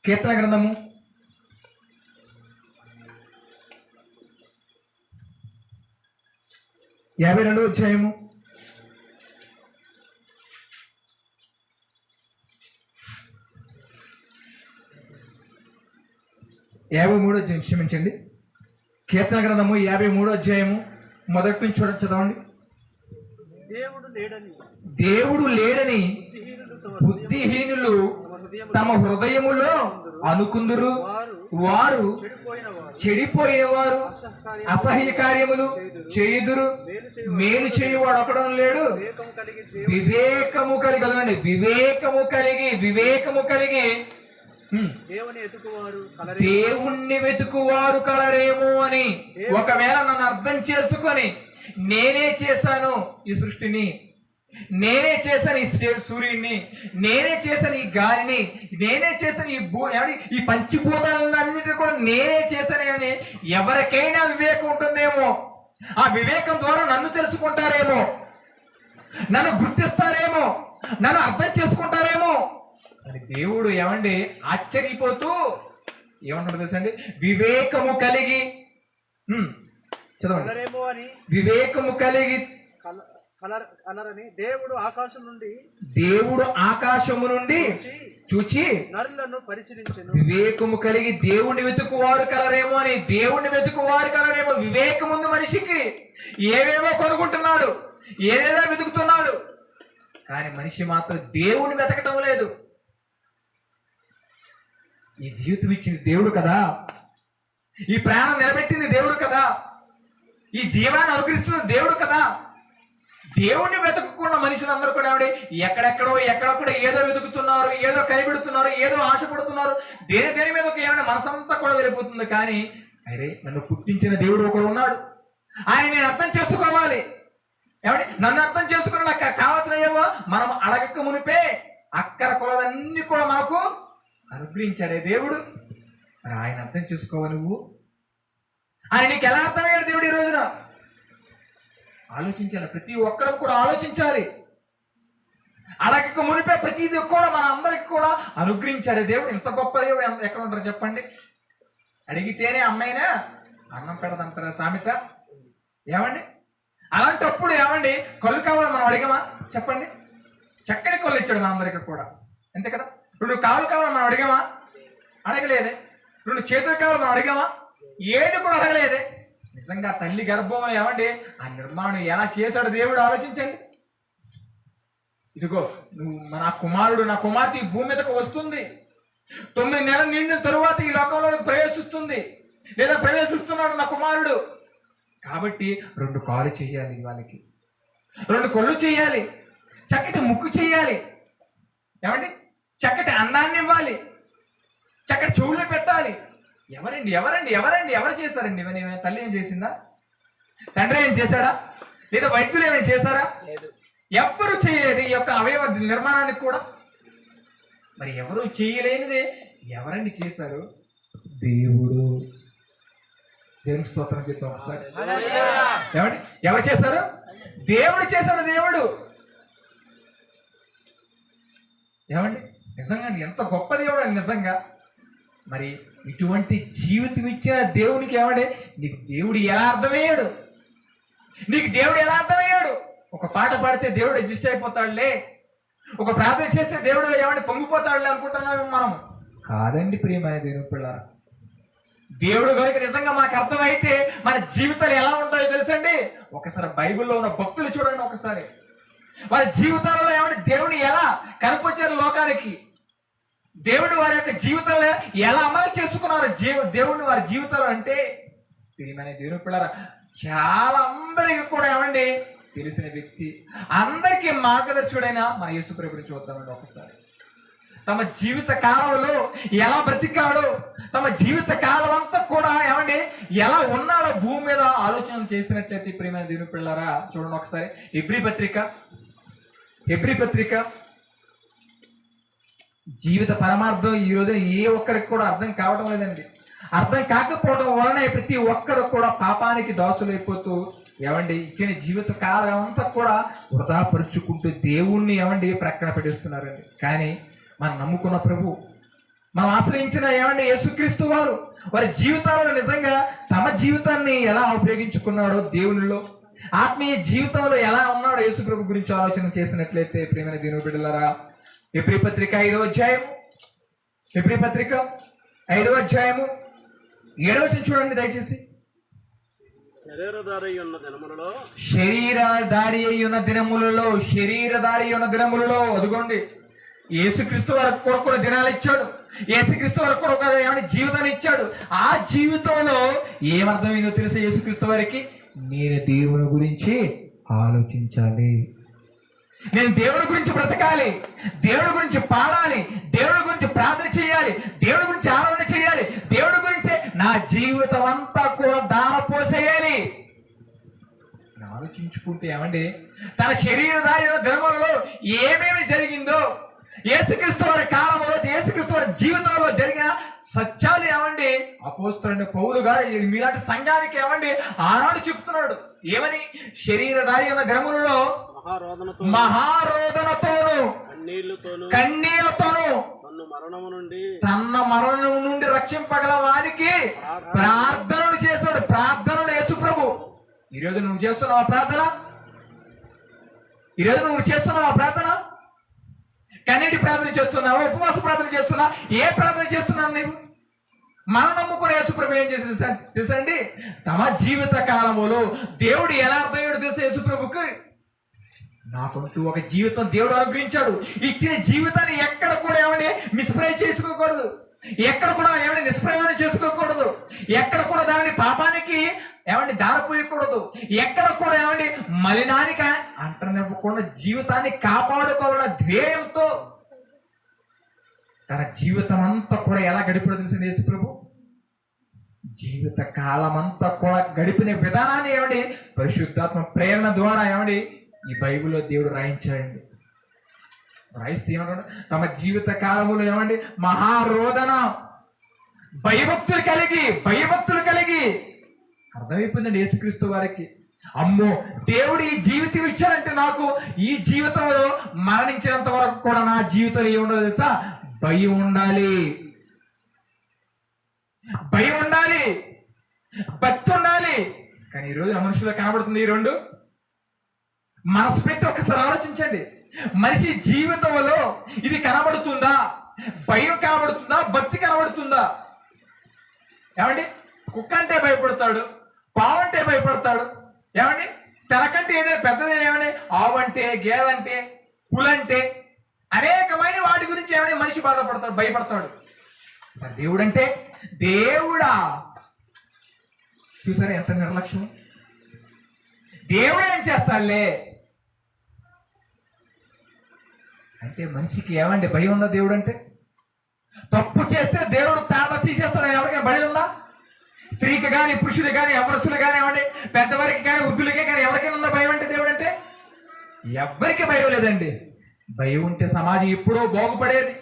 Speaker 2: 52వ అధ్యాయము 53వ అధ్యాయం, క్షమించండి కీర్తన గ్రంథము 53వ అధ్యాయము మొదటి నుంచి చదవండి. దేవుడు లేడని బుద్ధిహీనులు తమ హృదయములో అనుకుందురు. వారు చెడిపోయేవారు అసహ్య కార్యములు చేయుదురు. మేలు చేయువాడు ఒకడు లేడు. వివేకము కలిగి దేవుణ్ణి వెతుకువారు కలరేమో అని. ఒకవేళ నన్ను అర్థం చేసుకొని నేనే చేశాను ఈ సృష్టిని, నేనే చేశాను ఈ సూర్యుడిని, నేనే చేశాను ఈ గాలిని, నేనే చేశాను ఈ పంచభూతాలన్నింటినీ కూడా నేనే చేశానని ఎవరికైనా వివేకం ఉంటుందేమో. ఆ వివేకం ద్వారా నన్ను తెలుసుకుంటారేమో, నన్ను గుర్తిస్తారేమో, నన్ను అర్థం చేసుకుంటారేమో అని దేవుడు ఆశ్చర్యపోతూ ఏమంటాడు తెలుసండి? వివేకము కలిగి చదవండి. వివేకము కలిగి దేవుడు ఆకాశము నుండి చూచి
Speaker 3: నరులను పరిశీలించెను.
Speaker 2: వివేకము కలిగి దేవుణ్ణి వెతుకువారు కలరేమో అని. దేవుణ్ణి వెతుకువారు కలరేమో. వివేకం ఉంది మనిషికి. ఏవేమో కొనుక్కుంటున్నాడు, ఏదేదో వెతుకుతున్నాడు, కానీ మనిషి మాత్రం దేవుణ్ణి వెతకటం లేదు. ఈ జీవితం ఇచ్చింది దేవుడు కదా, ఈ ప్రాణం నిలబెట్టింది దేవుడు కదా, ఈ జీవాన్ని అనుగ్రహిస్తున్న దేవుడు కదా. దేవుణ్ణి వెతుకున్న మనుషులందరూ కూడా ఎక్కడెక్కడో ఏదో వెతుకుతున్నారు, ఏదో కనిపెడుతున్నారు, ఏదో ఆశపడుతున్నారు. దేని మీద మనసంతా కూడా వెళ్ళిపోతుంది. కానీ అరే, నన్ను పుట్టించిన దేవుడు ఒకడు ఉన్నాడు, ఆయన నేను అర్థం చేసుకోవాలి. నన్ను అర్థం చేసుకుని నాకు కావాల్సిన ఏమో మనం అడగక మునిపే అక్కర కొలదన్నీ కూడా మనకు అనుగ్రహించాడే దేవుడు. మరి ఆయన అర్థం చేసుకోవాలి నువ్వు. ఆయన నీకు ఎలా అర్థమయ్యాడు దేవుడు ఈ రోజున? ఆలోచించాలి. ప్రతి ఒక్కరు కూడా ఆలోచించాలి. అడగక మునిపే ప్రతిదీ కూడా మన అందరికి కూడా అనుగ్రహించాడే దేవుడు. ఇంత గొప్ప దేవుడు ఎక్కడ ఉంటారు చెప్పండి? అడిగితేనే అమ్మాయినా అన్నం పెడదంటారా సామెత? అలాంటప్పుడు కళ్ళు కావాలి మనం అడిగమా చెప్పండి? చక్కటి కళ్ళు ఇచ్చాడు మన అందరికి కూడా, అంతే కదా. 2 కాళ్ళు కావాలి మనం అడిగామా? అడగలేదే. 2 చేతులు కావాలి మనం అడిగామా? ఏది కూడా అడగలేదే. నిజంగా తల్లి గర్భంలో ఆ నిర్మాణం ఎలా చేశాడు దేవుడు ఆలోచించండి. ఇదిగో నా కుమారుడు, నా కుమార్తె ఈ భూమి మీదకు వస్తుంది. 9 నెలలు నిండిన తరువాత ఈ లోకంలో ప్రవేశిస్తుంది, లేదా ప్రవేశిస్తున్నాడు నా కుమారుడు. కాబట్టి 2 కాళ్ళు చేయాలి, వాళ్ళకి 2 కళ్ళు చేయాలి, చక్కటి ముక్కు చేయాలి, చక్కటి అందాన్ని ఇవ్వాలి, చక్కటి చెవులు పెట్టాలి. ఎవరు చేశారండి ఇవన్నీ? తల్లి ఏం చేసిందా? తండ్రి ఏం చేశాడా? లేదా వైద్యులు ఏమైనా చేశారా? ఎవ్వరు చేయలేదు ఈ యొక్క అవయవ నిర్మాణానికి కూడా. మరి ఎవరు చేయలేనిదే ఎవరండి చేశారు? దేవుడు. దేవునికి స్తోత్రం చెప్తాం ఒకసారి. ఎవరు చేశారు? దేవుడు చేశాడు. దేవుడు నిజంగా ఎంత గొప్ప దేవుడు అండి నిజంగా. మరి ఇటువంటి జీవితం ఇచ్చిన దేవునికి నీకు దేవుడు ఎలా అర్థమయ్యాడు? ఒక పాట పాడితే దేవుడు అడ్జస్ట్ అయిపోతాడులే, ఒక ప్రార్థన చేస్తే దేవుడు పొంగిపోతాడులే అనుకుంటున్నాము మనం. కాదండి ప్రియమైన దేవుని పిల్లరా. దేవుడు కనుక నిజంగా మనకు అర్థమైతే మన జీవితాలు ఎలా ఉంటాయో తెలుసండి. ఒకసారి బైబిల్లో ఉన్న భక్తులు చూడండి. ఒకసారి వారి జీవితాలలో దేవుని ఎలా కనిపించారు లోకానికి, దేవుడు వారి యొక్క జీవితంలో ఎలా అమలు చేసుకున్నారు దేవుడిని వారి జీవితాలు అంటే ప్రియమైన దేవుని పిల్లరా, చాలా అందరికి కూడా తెలిసిన వ్యక్తి, అందరికీ మార్గదర్శుడైన మన యేసు ప్రభు గురించి చూద్దామండి ఒకసారి. తమ జీవిత కాలంలో ఎలా బ్రతికాడో, తమ జీవిత కాలం అంతా కూడా ఎలా ఉన్నాడో భూమి మీద ఆలోచన చేసినట్లయితే ప్రియమైన దేవుని పిల్లరా చూడండి ఒకసారి. హెబ్రీ పత్రిక జీవిత పరమార్థం ఈ రోజున ఏ ఒక్కరికి కూడా అర్థం కావడం లేదండి. అర్థం కాకపోవడం వలన ప్రతి ఒక్కరు కూడా పాపానికి దాసులైపోతూ ఇచ్చిన జీవిత కాలం అంతా కూడా వృధాపరుచుకుంటూ దేవుణ్ణి ప్రక్కన పెట్టేస్తున్నారండి. కానీ మనం నమ్ముకున్న ప్రభు, మనం ఆశ్రయించిన యేసుక్రీస్తు వారి జీవితాలలో నిజంగా తమ జీవితాన్ని ఎలా ఉపయోగించుకున్నాడో, దేవునిలో ఆత్మీయ జీవితంలో ఎలా ఉన్నాడో యేసు ప్రభు గురించి ఆలోచన చేసినట్లయితే ప్రియమైన దేవుని బిడ్డలారా, హెబ్రీ పత్రిక 5వ అధ్యాయము 7వ వచనం చూడండి దయచేసి.
Speaker 3: శరీరధారి ఉన్న దినములలో
Speaker 2: శరీరధారి అయి ఉన్న దినములలో అదిగోండి యేసుక్రీస్తు వరకు కూడా కొన్ని దినాలు ఇచ్చాడు. యేసుక్రీస్తు వరకు కూడా ఒక ఏమైనా జీవితాన్ని ఇచ్చాడు. ఆ జీవితంలో ఏమర్థమైందో తెలుసా? యేసుక్రీస్తు వారికి నేను దేవుని గురించి ఆలోచించాలి, నేను దేవుడి గురించి బ్రతకాలి, దేవుడి గురించి పాడాలి, దేవుడి గురించి ప్రార్థన చేయాలి, దేవుడి గురించి ఆరాధన చేయాలి, దేవుడి గురించి నా జీవితం అంతా కూడా దారపోసేయాలి ఆలోచించుకుంటే ఏమండి తన శరీరధారి దినములలో ఏమేమి జరిగిందో, యేసుక్రీస్తు వారి కాలంలో, యేసుక్రీస్తు వారి జీవితంలో జరిగిన సత్యాలు ఏమండి అపోస్తలుడైన పౌలు గారు మీలాంటి సంఘానికి ఏమండి ఆనాడు చెప్తున్నాడు. ఏమని? శరీరధారి ఉన్న దినములలో మహారోదనతోను కన్నీళ్లతోను తన మరణం నుండి రక్షింపగల వారికి ప్రార్థనలు చేశాడు. ప్రార్థనలు యేసు ప్రభు. ఈరోజు నువ్వు చేస్తున్నావా ప్రార్థన? ఈరోజు నువ్వు చేస్తున్నావా ప్రార్థన? కన్నీటి ప్రార్థన చేస్తున్నావా? ఉపవాస ప్రార్థన చేస్తున్నావా? ఏ ప్రార్థన చేస్తున్నావు నీవు? మనం నమ్ముకున్న యేసు ప్రభు ఏం చేసింది తెలుసండి? తమ జీవిత కాలములో దేవుడు ఎలా అర్థమయ్యాడు తెలుసా? యేసు ప్రభుకి నాకంటూ ఒక జీవితం దేవుడు అనుగ్రహించాడు. ఇచ్చిన జీవితాన్ని ఎక్కడ కూడా ఏమని మిస్ప్రై చేసుకోకూడదు, ఎక్కడ కూడా ఏమని నిష్ప్రయోజనం చేసుకోకూడదు, ఎక్కడ కూడా దాన్ని పాపానికి ఏమండి దారిపోయకూడదు, ఎక్కడ కూడా ఏమండి మలినానిక అంటనివ్వకుండా జీవితాన్ని కాపాడుకోవాలన్న ధ్యేయంతో తన జీవితం అంతా కూడా ఎలా గడిపాడో తెలిసింది యేసు ప్రభు. జీవిత కాలం అంతా కూడా గడిపిన విధానాన్ని ఏమండి పరిశుద్ధాత్మ ప్రేరణ ద్వారా ఏమండి ఈ బైబిల్లో దేవుడు రాయించాడండి. రాయిస్తే ఏమన్నాడు? తమ జీవిత కాలంలో ఏమండి మహారోదన భయభక్తులు కలిగి అర్థమైపోయిందండి యేసుక్రీస్తు వారికి. అమ్మో, దేవుడు ఈ జీవితం ఇచ్చాడంటే నాకు ఈ జీవితంలో మరణించినంత వరకు కూడా నా జీవితంలో ఏముండదు తెలుసా? భయం ఉండాలి, భక్తి ఉండాలి. కానీ ఈరోజు మనుషులు కనబడుతుంది ఈ రెండు. మనసు పెట్టి ఒకసారి ఆలోచించండి. మనిషి జీవితంలో ఇది కనబడుతుందా? భయం కనబడుతుందా? భక్తి కనబడుతుందా? ఏమండి కుక్క అంటే భయపడతాడు, పావు అంటే భయపడతాడు, ఏమండి తనకంటే ఏదైనా పెద్దది ఏమని ఆవంటే, గేదంటే, పులంటే అనేకమైన వాటి గురించి ఏమని మనిషి బాధపడతాడు, భయపడతాడు. దేవుడు అంటే దేవుడా? చూసారా ఎంత నిర్లక్ష్యం? దేవుడు ఏం చేస్తాడులే అంటే మనిషికి ఏమండి భయం ఉందా? దేవుడు అంటే తప్పు చేస్తే దేవుడు తాళ తీసేస్తాడు. ఎవరికైనా భయం ఉందా? స్త్రీకి కానీ, పురుషులు కానీ, యవనస్తులు కానీ, ఏమండి పెద్దవారికి కానీ, వృద్ధులకే కానీ ఎవరికైనా ఉందా భయం అంటే? దేవుడు అంటే ఎవ్వరికి భయం లేదండి. భయం ఉంటే సమాజం ఎప్పుడో బాగుపడేది.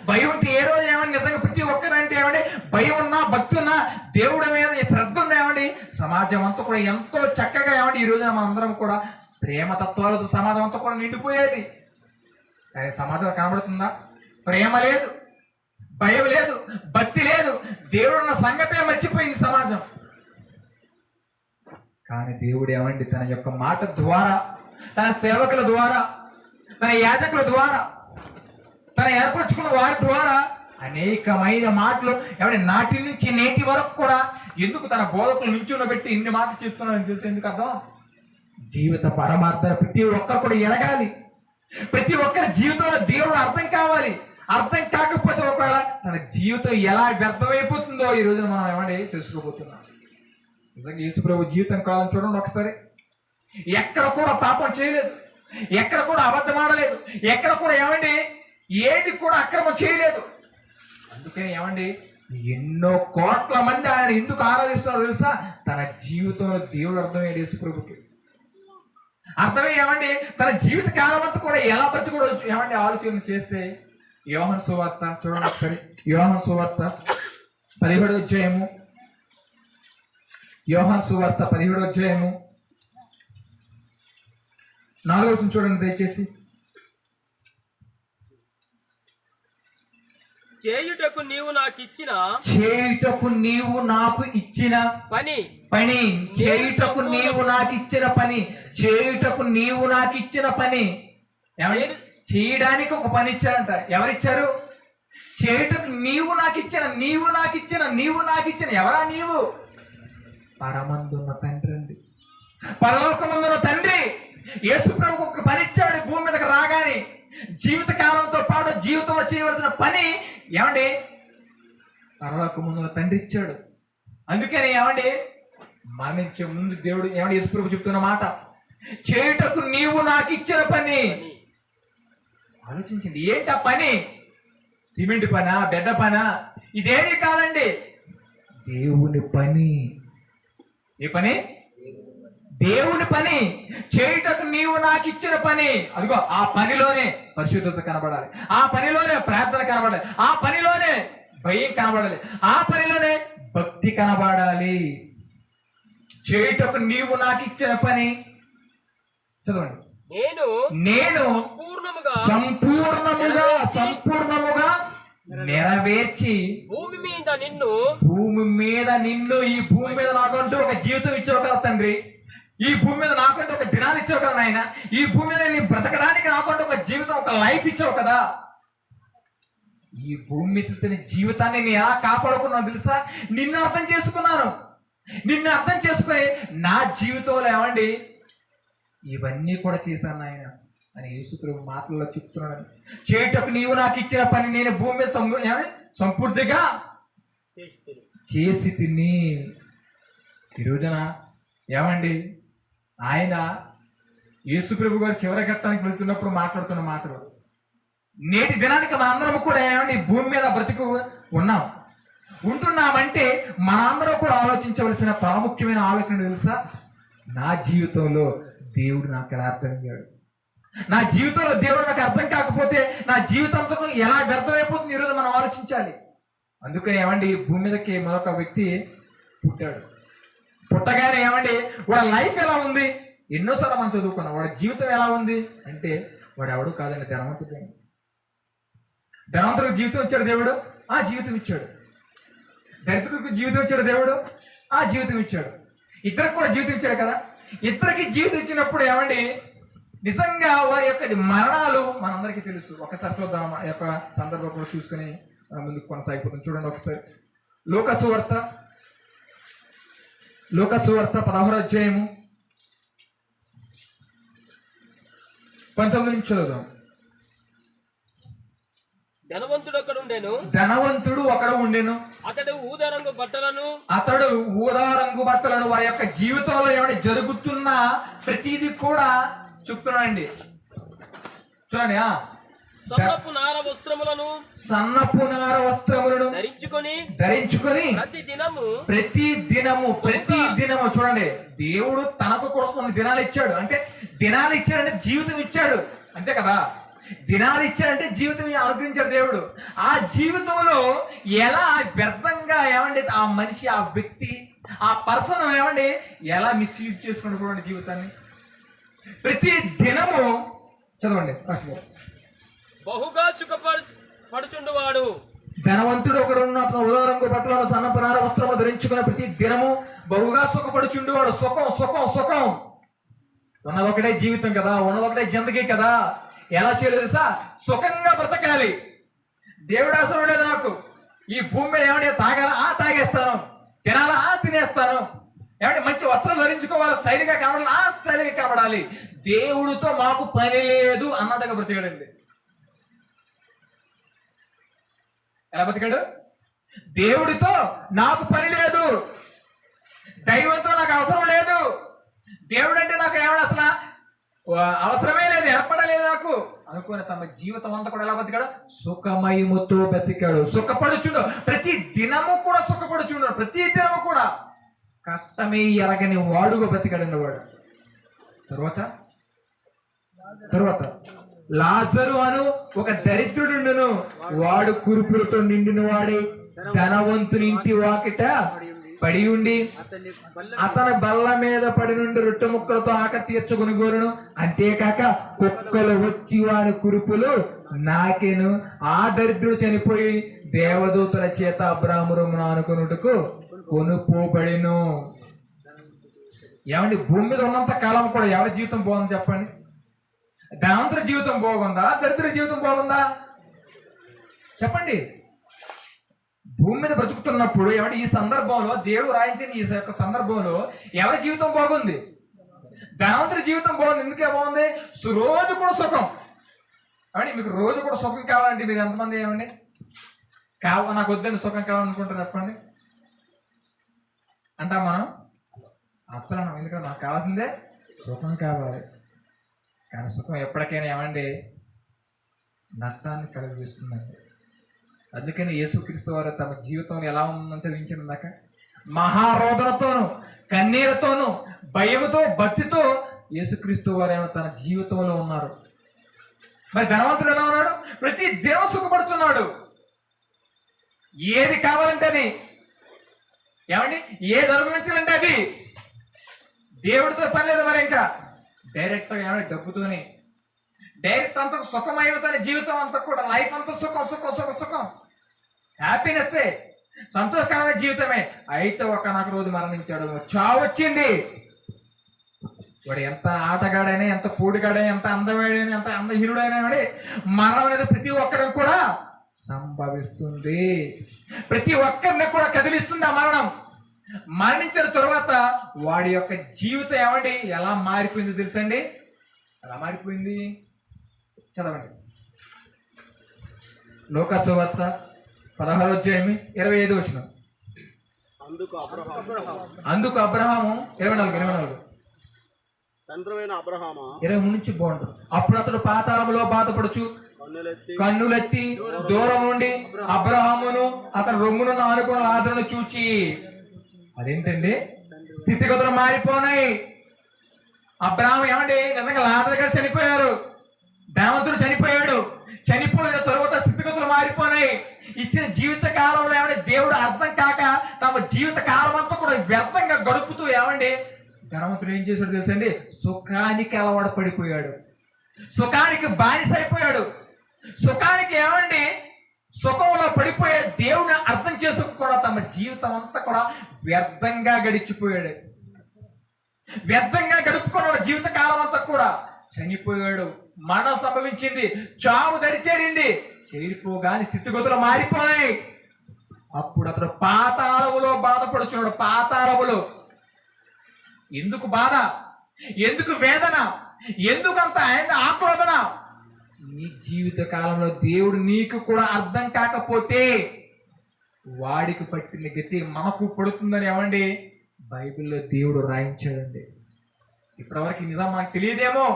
Speaker 2: భయం ఉంటే ఏ రోజు ఏమని నిజంగా ప్రతి ఒక్కరంటే ఏమండి భయం ఉన్నా, భక్తి ఉన్నా, దేవుడి మీద శ్రద్ధ ఉన్నా ఏమండి సమాజం అంతా కూడా ఎంతో చక్కగా ఏమండి ఈ రోజున మనందరం కూడా ప్రేమ తత్వాలతో సమాజం అంతా కూడా నిండిపోయేది. కానీ సమాజం కనబడుతుందా? ప్రేమ లేదు, భయం లేదు, భక్తి లేదు, దేవుడున్న సంగతే మర్చిపోయింది సమాజం. కానీ దేవుడు ఏమండి తన యొక్క మాట ద్వారా, తన సేవకుల ద్వారా, తన యాజకుల ద్వారా, తన ఏర్పరచుకున్న వారి ద్వారా అనేకమైన మాటలు ఏమంటే నాటి నుంచి నేటి వరకు కూడా ఎందుకు తన బోధకులు నుంచున్న పెట్టి ఇన్ని మాటలు చెప్తున్నాను తెలిసి ఎందుకు అర్థం? జీవిత పరమార్థం ప్రతి ఒక్కరు కూడా ఎరగాలి. ప్రతి ఒక్కరి జీవితంలో దేవుడు అర్థం కావాలి. అర్థం కాకపోతే ఒకవేళ తన జీవితం ఎలా వ్యర్థమైపోతుందో ఈ రోజున మనం ఏమండి తెలుసుకోబోతున్నాం. నిజంగా యేసు ప్రభు జీవితం కావాలని చూడండి ఒకసారి. ఎక్కడ కూడా పాపం చేయలేదు, ఎక్కడ కూడా అబద్ధం ఆడలేదు, ఎక్కడ కూడా ఏమండి ఏది కూడా అక్రమం చేయలేదు. అందుకని ఏమండి ఎన్నో కోట్ల మంది ఆయన ఎందుకు ఆరాధిస్తున్నారో తెలుసా? తన జీవితంలో దేవుడు అర్థమయ్యాడు యేసు ప్రభుకి. అర్థమై ఏమండి తన జీవిత కాలం అంతా కూడా ఎలా బ్రతుకుడో ఏమండి ఆలోచన చేస్తే యోహాను సువార్త చూడండి ఒకసారి. యోహాను సువార్త 17వ అధ్యాయము, యోహాను సువార్త 17వ అధ్యాయము 4వ వచనం చూడండి దయచేసి.
Speaker 4: చేయుటకు నీవు నాకు ఇచ్చిన పని
Speaker 2: చేయుటకు నీవు నాకు ఇచ్చిన పని చేయడానికి ఒక పని ఇచ్చారంట. ఎవరిచ్చారు? చేయుటకు నీవు నాకు ఇచ్చిన ఎవరా నీవు? పరమందున్న తండ్రి పరలోకమందున్న తండ్రి యేసు ప్రభువుకు ఒక పని ఇచ్చాడు. భూమి మీదకి రాగానే జీవిత కాలంతో పాటు జీవితంలో చేయవలసిన పని ఏమండి పరలోకమందున్న తండ్రి ఇచ్చాడు. అందుకని ఏమండి మరణించే ముందు దేవుడు ఏమండి యేసు ప్రభు చెప్తున్న మాట, చేయుటకు నీవు నాకు ఇచ్చిన పని. ఆలోచించండి, ఏంటి ఆ పని? సిమెంట్ పనా, బెడ్డ పనా? ఇదేది కాదండి, దేవుని పని. ఏ పని? దేవుని పని. చేయుటకు నీవు నాకు ఇచ్చిన పని. అదిగో ఆ పనిలోనే పరిశుద్ధత కనబడాలి, ఆ పనిలోనే ప్రార్థన కనబడాలి, ఆ పనిలోనే భయం కనబడాలి, ఆ పనిలోనే భక్తి కనబడాలి. చేయుటకు నీవు నాకు ఇచ్చిన పని చదవండి. నేను సంపూర్ణముగా నెరవేర్చి
Speaker 4: భూమి మీద నిన్ను
Speaker 2: ఈ భూమి మీద నాకంటూ ఒక జీవితం ఇచ్చావు కదా తండ్రి. ఈ భూమి మీద నాకంటూ ఒక దినాలు ఇచ్చావు కదా నాయన. ఈ భూమి మీద నేను బ్రతకడానికి నాకంటూ ఒక జీవితం, ఒక లైఫ్ ఇచ్చావు కదా. ఈ భూమి మీద జీవితాన్ని నేను ఎలా కాపాడుకున్నాను తెలుసా? నిన్ను అర్థం చేసుకున్నాను. నిన్ను అర్థం చేసుకుని నా జీవితంలో ఏమండి ఇవన్నీ కూడా చేశాను ఆయన అని యేసు ప్రభు మాటల్లో చెప్తున్నాడు. చేయుటకు నీవు నాకు ఇచ్చిన పని నేను భూమి మీద సంపూర్తిగా చేసి తిని. ఈ రోజున ఏమండి ఆయన యేసు ప్రభు గారు చివరి ఘట్టానికి వెళ్తున్నప్పుడు మాట్లాడుతున్న మాటలు నేటి దినానికి మనందరం కూడా ఏమండి భూమి మీద బ్రతికి ఉంటున్నామంటే మనందరం కూడా ఆలోచించవలసిన ప్రాముఖ్యమైన ఆలోచన తెలుసా? నా జీవితంలో దేవుడు నాకు ఎలా అర్థం అయ్యాడు, నా జీవితంలో దేవుడు నాకు అర్థం కాకపోతే నా జీవితంతో ఎలా వ్యర్థమైపోతుంది ఈరోజు మనం ఆలోచించాలి. అందుకని ఏమండి భూమి మీదకి మరొక వ్యక్తి పుట్టాడు. పుట్టగానే ఏమండి వాడి లైఫ్ ఎలా ఉంది? ఎన్నోసార్లు మనం చదువుకున్నాం. వాడి జీవితం ఎలా ఉంది అంటే వాడు ఎవడు కాదండి, ధనవంతుడు. ధనవంతుడికి జీవితం ఇచ్చాడు దేవుడు, ఆ జీవితం ఇచ్చాడు. దరిద్రుడికి జీవితం ఇచ్చాడు దేవుడు, ఆ జీవితం ఇచ్చాడు. ఇద్దరికి కూడా జీవితం ఇచ్చాడు కదా. ఇద్దరికి జీవితం ఇచ్చినప్పుడు ఏమండి నిజంగా వారి యొక్క మరణాలు మనందరికీ తెలుసు. ఒకసారి చూద్దాం, ఆ యొక్క సందర్భం కూడా చూసుకుని ముందుకు కొనసాగిపోతుంది. చూడండి ఒకసారి లోకసువార్త 16వ అధ్యాయము 19 నుంచి చదువుదాం.
Speaker 4: ధనవంతుడు
Speaker 2: ఒకడు ఉండెను.
Speaker 4: అతడు ఊదారంగు బట్టలను
Speaker 2: వారి యొక్క జీవితంలో ఏమైనా జరుగుతున్న ప్రతిదీ కూడా చెప్తున్నానండి. చూడండి,
Speaker 4: సన్నపు నార వస్త్రములను
Speaker 2: ధరించుకొని ప్రతి దినము చూడండి దేవుడు తనకు కోసం కొన్ని దినాలు ఇచ్చాడు. అంటే దినాలు ఇచ్చాడంటే జీవితం ఇచ్చాడు, అంతే కదా. దినాలు ఇచ్చాడంటే జీవితం అనుగ్రహించాడు దేవుడు. ఆ జీవితంలో ఎలా వ్యర్థంగా ఏమండి ఆ మనిషి, ఆ వ్యక్తి, ఆ పర్సన్ ఏమండి ఎలా మిస్యూజ్ చేసుకుంటున్నాడు జీవితాన్ని. ప్రతి దినము చదవండి.
Speaker 4: బహుగా సుఖపడుచుండువాడు.
Speaker 2: ధనవంతుడు ఒకడు ఉన్న అతను ఉదారంగు బట్టలను సన్నపు నార వస్త్రము ధరించుకున్న ప్రతి దినము బహుగా సుఖపడుచుండువాడు. సుఖం ఉన్నదొకటే జీవితం కదా, ఉన్నదొకటే జిందగీ కదా. ఎలా చేయలేదు తెలుసా? సుఖంగా బ్రతకాలి. దేవుడు అవసరం లేదు నాకు. ఈ భూమి మీద ఏమంటే తాగాలా, తాగేస్తాను. తినాలా, తినేస్తాను. ఏమంటే మంచి వస్త్రం ధరించుకోవాలి, స్టైల్గా కనబడాలి, స్టైల్గా కనబడాలి. దేవుడితో మాకు పని లేదు అన్నట్టుగా బ్రతికాడండి. ఎలా బతికాడు? దేవుడితో నాకు పని లేదు, దైవంతో నాకు అవసరం లేదు, దేవుడు అంటే నాకు ఏమన్నా అసలు అవసరమే లేదు, ఏర్పడలేదు నాకు అనుకుని తమ జీవితం అంతా కూడా ఎలా బతికాడు? సుఖమయముతో బతికాడు. సుఖపడుచుండు, ప్రతి దినము కూడా సుఖపడుచుండు. ప్రతి దినము కూడా కష్టమే ఎరగని వాడుగా బ్రతికాడండి వాడు. తర్వాత లాజరు అను ఒక దరిద్రుడుండును. వాడు కురుపులతో నిండిన వాడే ధనవంతుని ఇంటి వాకిట పడి ఉండి అతని బల్ల మీద పడి నుండి రొట్టె ముక్కలతో ఆకలి తీర్చుకుని గోరును. అంతేకాక కుక్కలు వచ్చి వారి కురుపులు నాకెను. ఆ దరిద్రుడు చనిపోయి దేవదూతల చేత అబ్రాహ్మణమును ఆనుకొనుటకు కొనుపోబడిను. ఏమండి భూమి మీద ఉన్నంత కాలం కూడా ఎవరి జీవితం బాగుంది చెప్పండి? ధనవంతుడి జీవితం బాగుందా, దరిద్రుడి జీవితం బాగుందా చెప్పండి? భూమి మీద బ్రతుకుతున్నప్పుడు ఏమంటే ఈ సందర్భంలో దేవుడు రాయించిన ఈ యొక్క సందర్భంలో ఎవరి జీవితం బాగుంది? ధనవంతుడి జీవితం బాగుంది. ఎందుకే బాగుంది? రోజు కూడా సుఖం. ఏమండి మీకు రోజు కూడా సుఖం కావాలంటే మీరు ఎంతమంది ఏమండి నాకు వద్దని సుఖం కావాలనుకుంటారు చెప్పండి అంటా మనం? అసలు ఎందుకంటే నాకు కావాల్సిందే సుఖం కావాలి. కానీ సుఖం ఎప్పటికైనా ఏమండి నష్టాన్ని కలిగిస్తుందండి. అందుకని యేసుక్రీస్తు వారు తమ జీవితంలో ఎలా ఉందని చదివించిందాక మహారోదనతోను కన్నీరుతోను భయముతో భక్తితో యేసుక్రీస్తు వారు ఏమో తన జీవితంలో ఉన్నారు. మరి ధనవంతుడు ఎలా ఉన్నాడు? ప్రతి దినం సుఖపడుతున్నాడు. ఏది కావాలంటే అది, ఏమండి ఏది అనుభవించాలంటే అది. దేవుడితో పని లేదు. మరి ఇంకా డైరెక్ట్ ఏమంటే డబ్బుతోనే డైరెక్ట్ అంత సుఖమయమవుతానే జీవితం అంతా కూడా, లైఫ్ అంతా సుఖం సుఖం సుఖం సుఖం, హ్యాపీనెస్సే, సంతోషకరమైన జీవితమే. అయితే ఒకనొక రోజు మరణించాడు, చావు వచ్చింది. వాడు ఎంత ఆటగాడైనా, ఎంత పూడిగాడైనా, ఎంత అందమైనా, ఎంత అందహీనుడైనా మరణం అనేది ప్రతి ఒక్కరికి కూడా సంభవిస్తుంది. ప్రతి ఒక్కరిని కూడా కదిలిస్తుంది ఆ మరణం. మరణించిన తరువాత వాడి యొక్క జీవితం ఏమండి ఎలా మారిపోయింది తెలుసండి? ఎలా మారిపోయింది చదవండి. లూకా సువార్త 16:25. అందుకు అబ్రహాము 24
Speaker 3: తండ్రివైన అబ్రహామా
Speaker 2: 23 నుంచి బాగుంటుంది. అప్పుడు అతడు పాతాళములో బాధపడుచు కన్నులెత్తి దూరం నుండి అబ్రహామును అతని రొమ్మును ఆనుకున్న లాజరును చూచి, అదేంటండి స్థితిగతులు మారిపోనాయి. అబ్రహాము ఏమండి నిజంగా లాజరు గారు చనిపోయారు, ధనవంతుడు చనిపోయాడు. చనిపోయిన తరువాత స్థితిగతులు మారిపోయినాయి. ఇచ్చిన జీవిత కాలంలో ఏమంటే దేవుడు అర్థం కాక తమ జీవిత కాలం అంతా కూడా వ్యర్థంగా గడుపుతూ ఏమండి ధనవంతుడు ఏం చేశాడు తెలుసండి? సుఖానికి అలవాటు పడిపోయాడు, సుఖానికి బానిస అయిపోయాడు. సుఖానికి ఏమండి సుఖంలో పడిపోయే దేవుని అర్థం చేసుకోకుండా తమ జీవితం అంతా కూడా వ్యర్థంగా గడిచిపోయాడు. వ్యర్థంగా గడుపుకున్నాడు జీవిత కాలం అంతా కూడా. చనిపోయాడు, మరణం సంభవించింది, చావు దరిచేరింది. చేరిపోగాని స్థితిగతులు మారిపోయాయి. అప్పుడు అతడు పాతాళములో బాధపడుచున్నాడు. పాతాళములో ఎందుకు బాధ, ఎందుకు వేదన, ఎందుకంత ఆక్రోధన? నీ జీవిత కాలంలో దేవుడు నీకు కూడా అర్థం కాకపోతే వాడికి పట్టిన గతి మనకు పడుతుందని ఏమండి బైబిల్లో దేవుడు రాయించాడండి. ఇప్పటివరకు నిజం మనకు తెలియదేమో.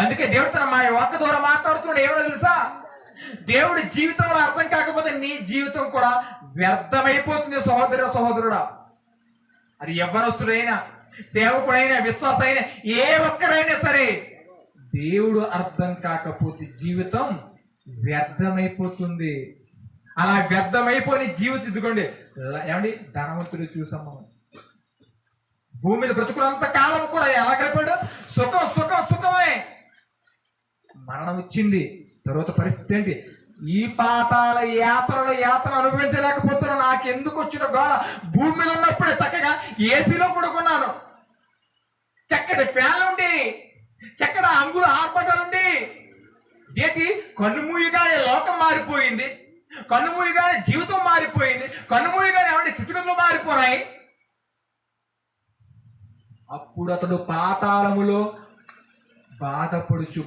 Speaker 2: అందుకే దేవుడు తన మా ఒక్క ద్వారా మాట్లాడుతున్నాడు. ఏమో తెలుసా? దేవుడి జీవితంలో అర్థం కాకపోతే నీ జీవితం కూడా వ్యర్థమైపోతుంది సహోదరుడా. అది యవ్వనస్తుడైనా, సేవకుడైనా, విశ్వాసైనా, ఏ ఒక్కరైనా సరే దేవుడు అర్థం కాకపోతే జీవితం వ్యర్థమైపోతుంది. అలా వ్యర్థమైపోయిన జీవితం ఇదిగోండి ఏమండి ధనవంతుడు చూసాం మనం. భూమి మీద బ్రతుకులంత కాలం కూడా ఎలా గడిపాడు? సుఖం సుఖం సుఖమే. మరణం వచ్చింది, తర్వాత పరిస్థితి ఏంటి? ఈ పాతాల యాత్ర అనుభవించలేకపోతున్నా, నాకెందుకు వచ్చిన గోళ? భూమి మీద ఉన్నప్పుడే చక్కగా ఏసీలో పడుకున్నాను, చక్కటి ఫ్యాన్లు ఉండి, చక్కటి అంగుల ఆర్భటాలుండి. ఏంటి కన్ను మూయగానే లోకం మారిపోయింది, కన్ను మూయగానే జీవితం మారిపోయింది, కన్ను మూయగానే ఏమంటే స్థితిగతులు మారిపోయినాయి. అప్పుడు అతడు పాతాళములో బాధపడుచు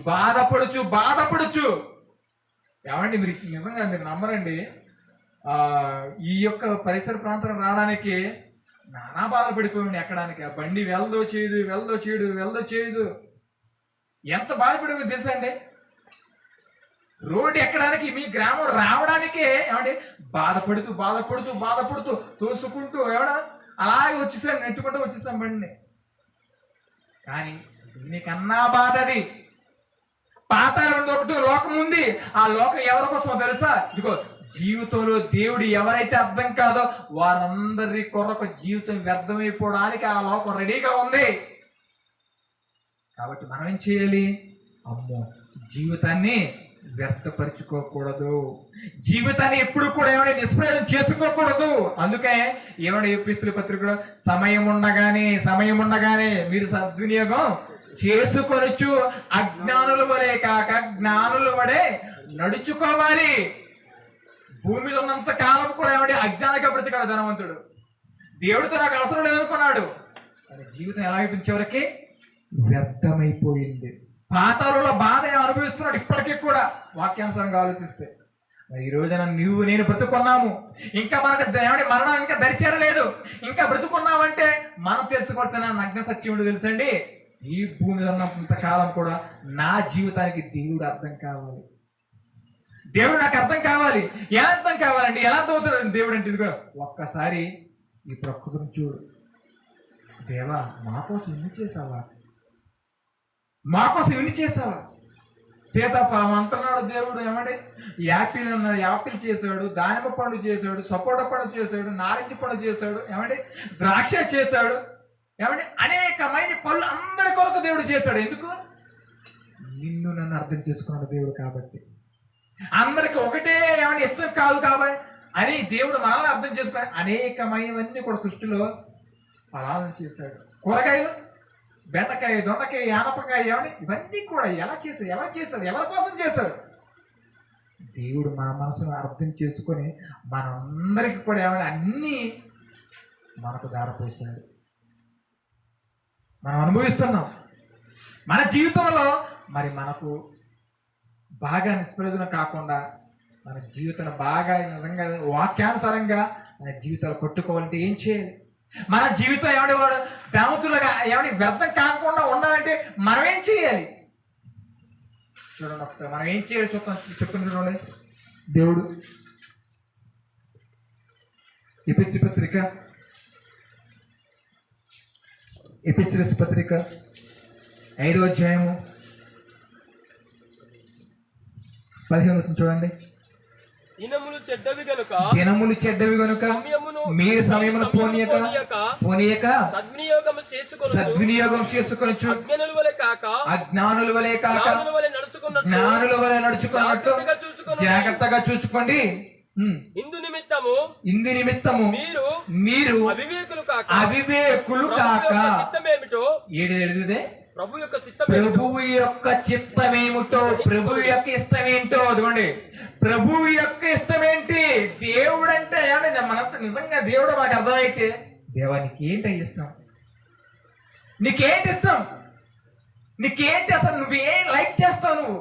Speaker 2: ఏమండి మీరు నిజంగా మీరు నమ్మరండి. ఈ యొక్క పరిసర ప్రాంతం రావడానికి నానా బాధపడిపోయింది. ఎక్కడానికి ఆ బండి వెళ్దో చేయదు. ఎంత బాధపడిపోయింది తెలుసా అండి? రోడ్డు ఎక్కడానికి, మీ గ్రామం రావడానికే ఏమండి బాధపడుతూ తోసుకుంటూ ఏమన్నా అలాగే వచ్చేసాను, నెట్టుకుంటూ వచ్చేసాం బండిని. కానీ నీకన్నా బాధ అది. పాతాళం ఒకటి లోకం ఉంది. ఆ లోకం ఎవరి కోసం తెలుసా? ఇదిగో జీవితంలో దేవుడు ఎవరైతే అర్థం కాదో వారందరి కొరకు జీవితం వ్యర్థమైపోవడానికి ఆ లోకం రెడీగా ఉంది. కాబట్టి మనం ఏం చేయాలి? అమ్మో జీవితాన్ని వ్యర్థపరచుకోకూడదు, జీవితాన్ని ఎప్పుడు కూడా ఏమైనా నిష్ప్రయోజనం చేసుకోకూడదు. అందుకే ఏమైనా ఎపిస్తుల పత్రికలో సమయం ఉండగానే మీరు సద్వినియోగం చేసుకొనొచ్చు, అజ్ఞానుల వలె కాక జ్ఞానుల వలె నడుచుకోవాలి. భూమిలో ఉన్నంత కాలం కూడా ఏమంటే అజ్ఞానంగా బ్రతికాడు ధనవంతుడు. దేవుడితో నాకు అవసరం లేదనుకున్నాడు. కానీ జీవితం ఎలా అయిపోయింది? చివరికి వ్యర్థమైపోయింది. పాతాళంలో బాధ అనుభవిస్తున్నాడు ఇప్పటికీ కూడా, వాక్యానుసారంగా ఆలోచిస్తే. మరి ఈ రోజున నువ్వు నేను బ్రతుకున్నాము, ఇంకా మనకు మరణం ఇంకా దరిచేరలేదు, ఇంకా బ్రతుకున్నామంటే మనం తెలుసుకోవాల్సిన నగ్న సత్యముడు తెలుసండి, ఈ భూమి మీద ఉన్నంతకాలం కూడా నా జీవితానికి దేవుడు అర్థం కావాలి. దేవుడు నాకు అర్థం కావాలి. ఎలా అర్థం కావాలండి? ఎలా అర్థమవుతాడు దేవుడు అంటే? ఇది కూడా ఒక్కసారి ఈ ప్రకృతిని చూడు. దేవా, మా కోసం ఇన్ని చేసావా? మా కోసం ఇన్ని చేసావా? సీతాఫలం అంటున్నాడు దేవుడు, ఏమంటే యాపిల్ అన్నాడు, యాపిల్ చేశాడు, దానిమ్మ పండు చేశాడు, సపోటా పండు చేశాడు, నారింజ పండు చేశాడు, ఏమంటే ద్రాక్ష చేశాడు, ఏమంటే అనేకమైన పళ్ళు అందరి కొరకు దేవుడు చేశాడు. ఎందుకు? నిన్ను నన్ను అర్థం చేసుకున్నాడు దేవుడు కాబట్టి. అందరికి ఒకటే ఏమైనా ఇష్టం కాదు కాబట్టి అని దేవుడు మనల్ని అర్థం చేసుకుని అనేకమైనవన్నీ కూడా సృష్టిలో ఫలాలను చేశాడు. కూరగాయలు, బెండకాయ, దొండకాయ, ఆనపకాయ, ఏమంటే ఇవన్నీ కూడా ఎలా చేశారు? ఎవరి కోసం చేశారు? దేవుడు మన మనసును అర్థం చేసుకొని మనందరికి కూడా ఏమైనా అన్నీ మనకు దారిపోసాడు. మనం అనుభవిస్తున్నాం మన జీవితంలో. మరి మనకు బాగా నిష్ప్రయోజనం కాకుండా మన జీవితాన్ని బాగా నిజంగా వాక్యానుసారంగా మన జీవితాలు కొట్టుకోవాలంటే ఏం చేయాలి? మన జీవితం ఏమంటే వాడు ధనవంతులుగా ఏమంటే వ్యర్థం కాకుండా ఉండాలంటే మనం ఏం చేయాలి? చూడండి ఒకసారి మనం ఏం చేయాలి చెప్తున్నారు చూడండి. దేవుడు ఎఫెసీ పత్రిక 5వ అధ్యాయము 15 చూడండి.
Speaker 4: దినములు చెడ్డవి గనుక
Speaker 2: మీరు సమయమును పోనీయక సద్వినియోగం చేసుకొని అజ్ఞానుల వలె కాక జ్ఞానుల వలె నడుచుకున్నట్టు జాగ్రత్తగా చూసుకోండి.
Speaker 4: ఇందు నిమిత్తము
Speaker 2: మీరు అవివేకులు కాక ఏదేదే
Speaker 4: ప్రభువు యొక్క
Speaker 2: చిత్తమేమిటో, ప్రభువు యొక్క ఇష్టమేంటో అదిగోండి. ప్రభువు యొక్క ఇష్టమేంటి? దేవుడు అంటే మనంతా నిజంగా దేవుడు మనకు అర్థమైతే, దేవా నీకేంటి ఇష్టం? నీకేంటి ఇష్టం? నీకేంటి అసలు? నువ్వేం లైక్ చేస్తావు? నువ్వు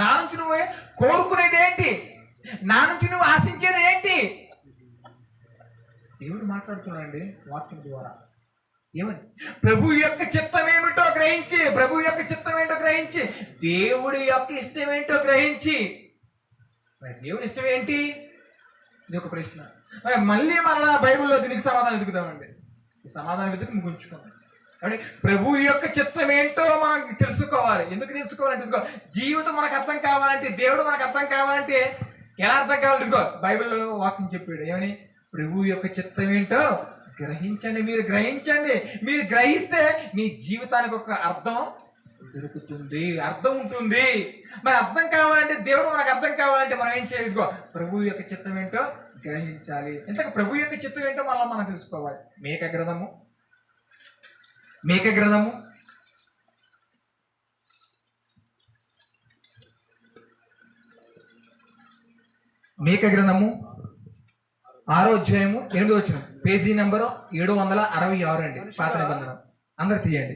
Speaker 2: నా నుంచి నువ్వు కోరుకునేది ఏంటి? నా నుంచి నువ్వు ఆశించేది ఏంటి? దేవుడు మాట్లాడుతున్నాడండి వాక్యం ద్వారా. ఏమని? ప్రభు యొక్క చిత్తం ఏమిటో గ్రహించి, ప్రభు యొక్క చిత్తం ఏంటో గ్రహించి, దేవుడి యొక్క ఇష్టం ఏంటో గ్రహించి. మరి దేవుడి ఇష్టం ఏంటి? ఇది ఒక ప్రశ్న. మరి మళ్ళీ మన బైబిల్లో దీనికి సమాధానం వెతుకుతామండి. ఈ సమాధానం వెతుకు ముగించుకోండి. అంటే ప్రభు యొక్క చిత్తం ఏంటో మనం తెలుసుకోవాలి. ఎందుకు తెలుసుకోవాలంటే జీవితం మనకు అర్థం కావాలంటే, దేవుడు మనకు అర్థం కావాలంటే ఎలా అర్థం కావాలంటే ఇదిగో బైబిల్లో వాక్యం చెప్పాడు. ఏమని? ప్రభు యొక్క చిత్తం ఏంటో గ్రహించండి. మీరు గ్రహించండి. మీరు గ్రహిస్తే మీ జీవితానికి ఒక అర్థం దొరుకుతుంది, అర్థం ఉంటుంది. మరి అర్థం కావాలంటే, దేవుడు మనకు అర్థం కావాలంటే మనం ఏం చేయాలి? ఇదిగో ప్రభు యొక్క చిత్తం ఏంటో గ్రహించాలి. ఇంతకు ప్రభు యొక్క చిత్తం ఏంటో మనం తెలుసుకోవాలి. మేక గ్రంథము 6వ అధ్యాయము 8వ వచనం, పేజీ నెంబరు 766 అండి, పాత నిబంధన. అందరు తీయండి.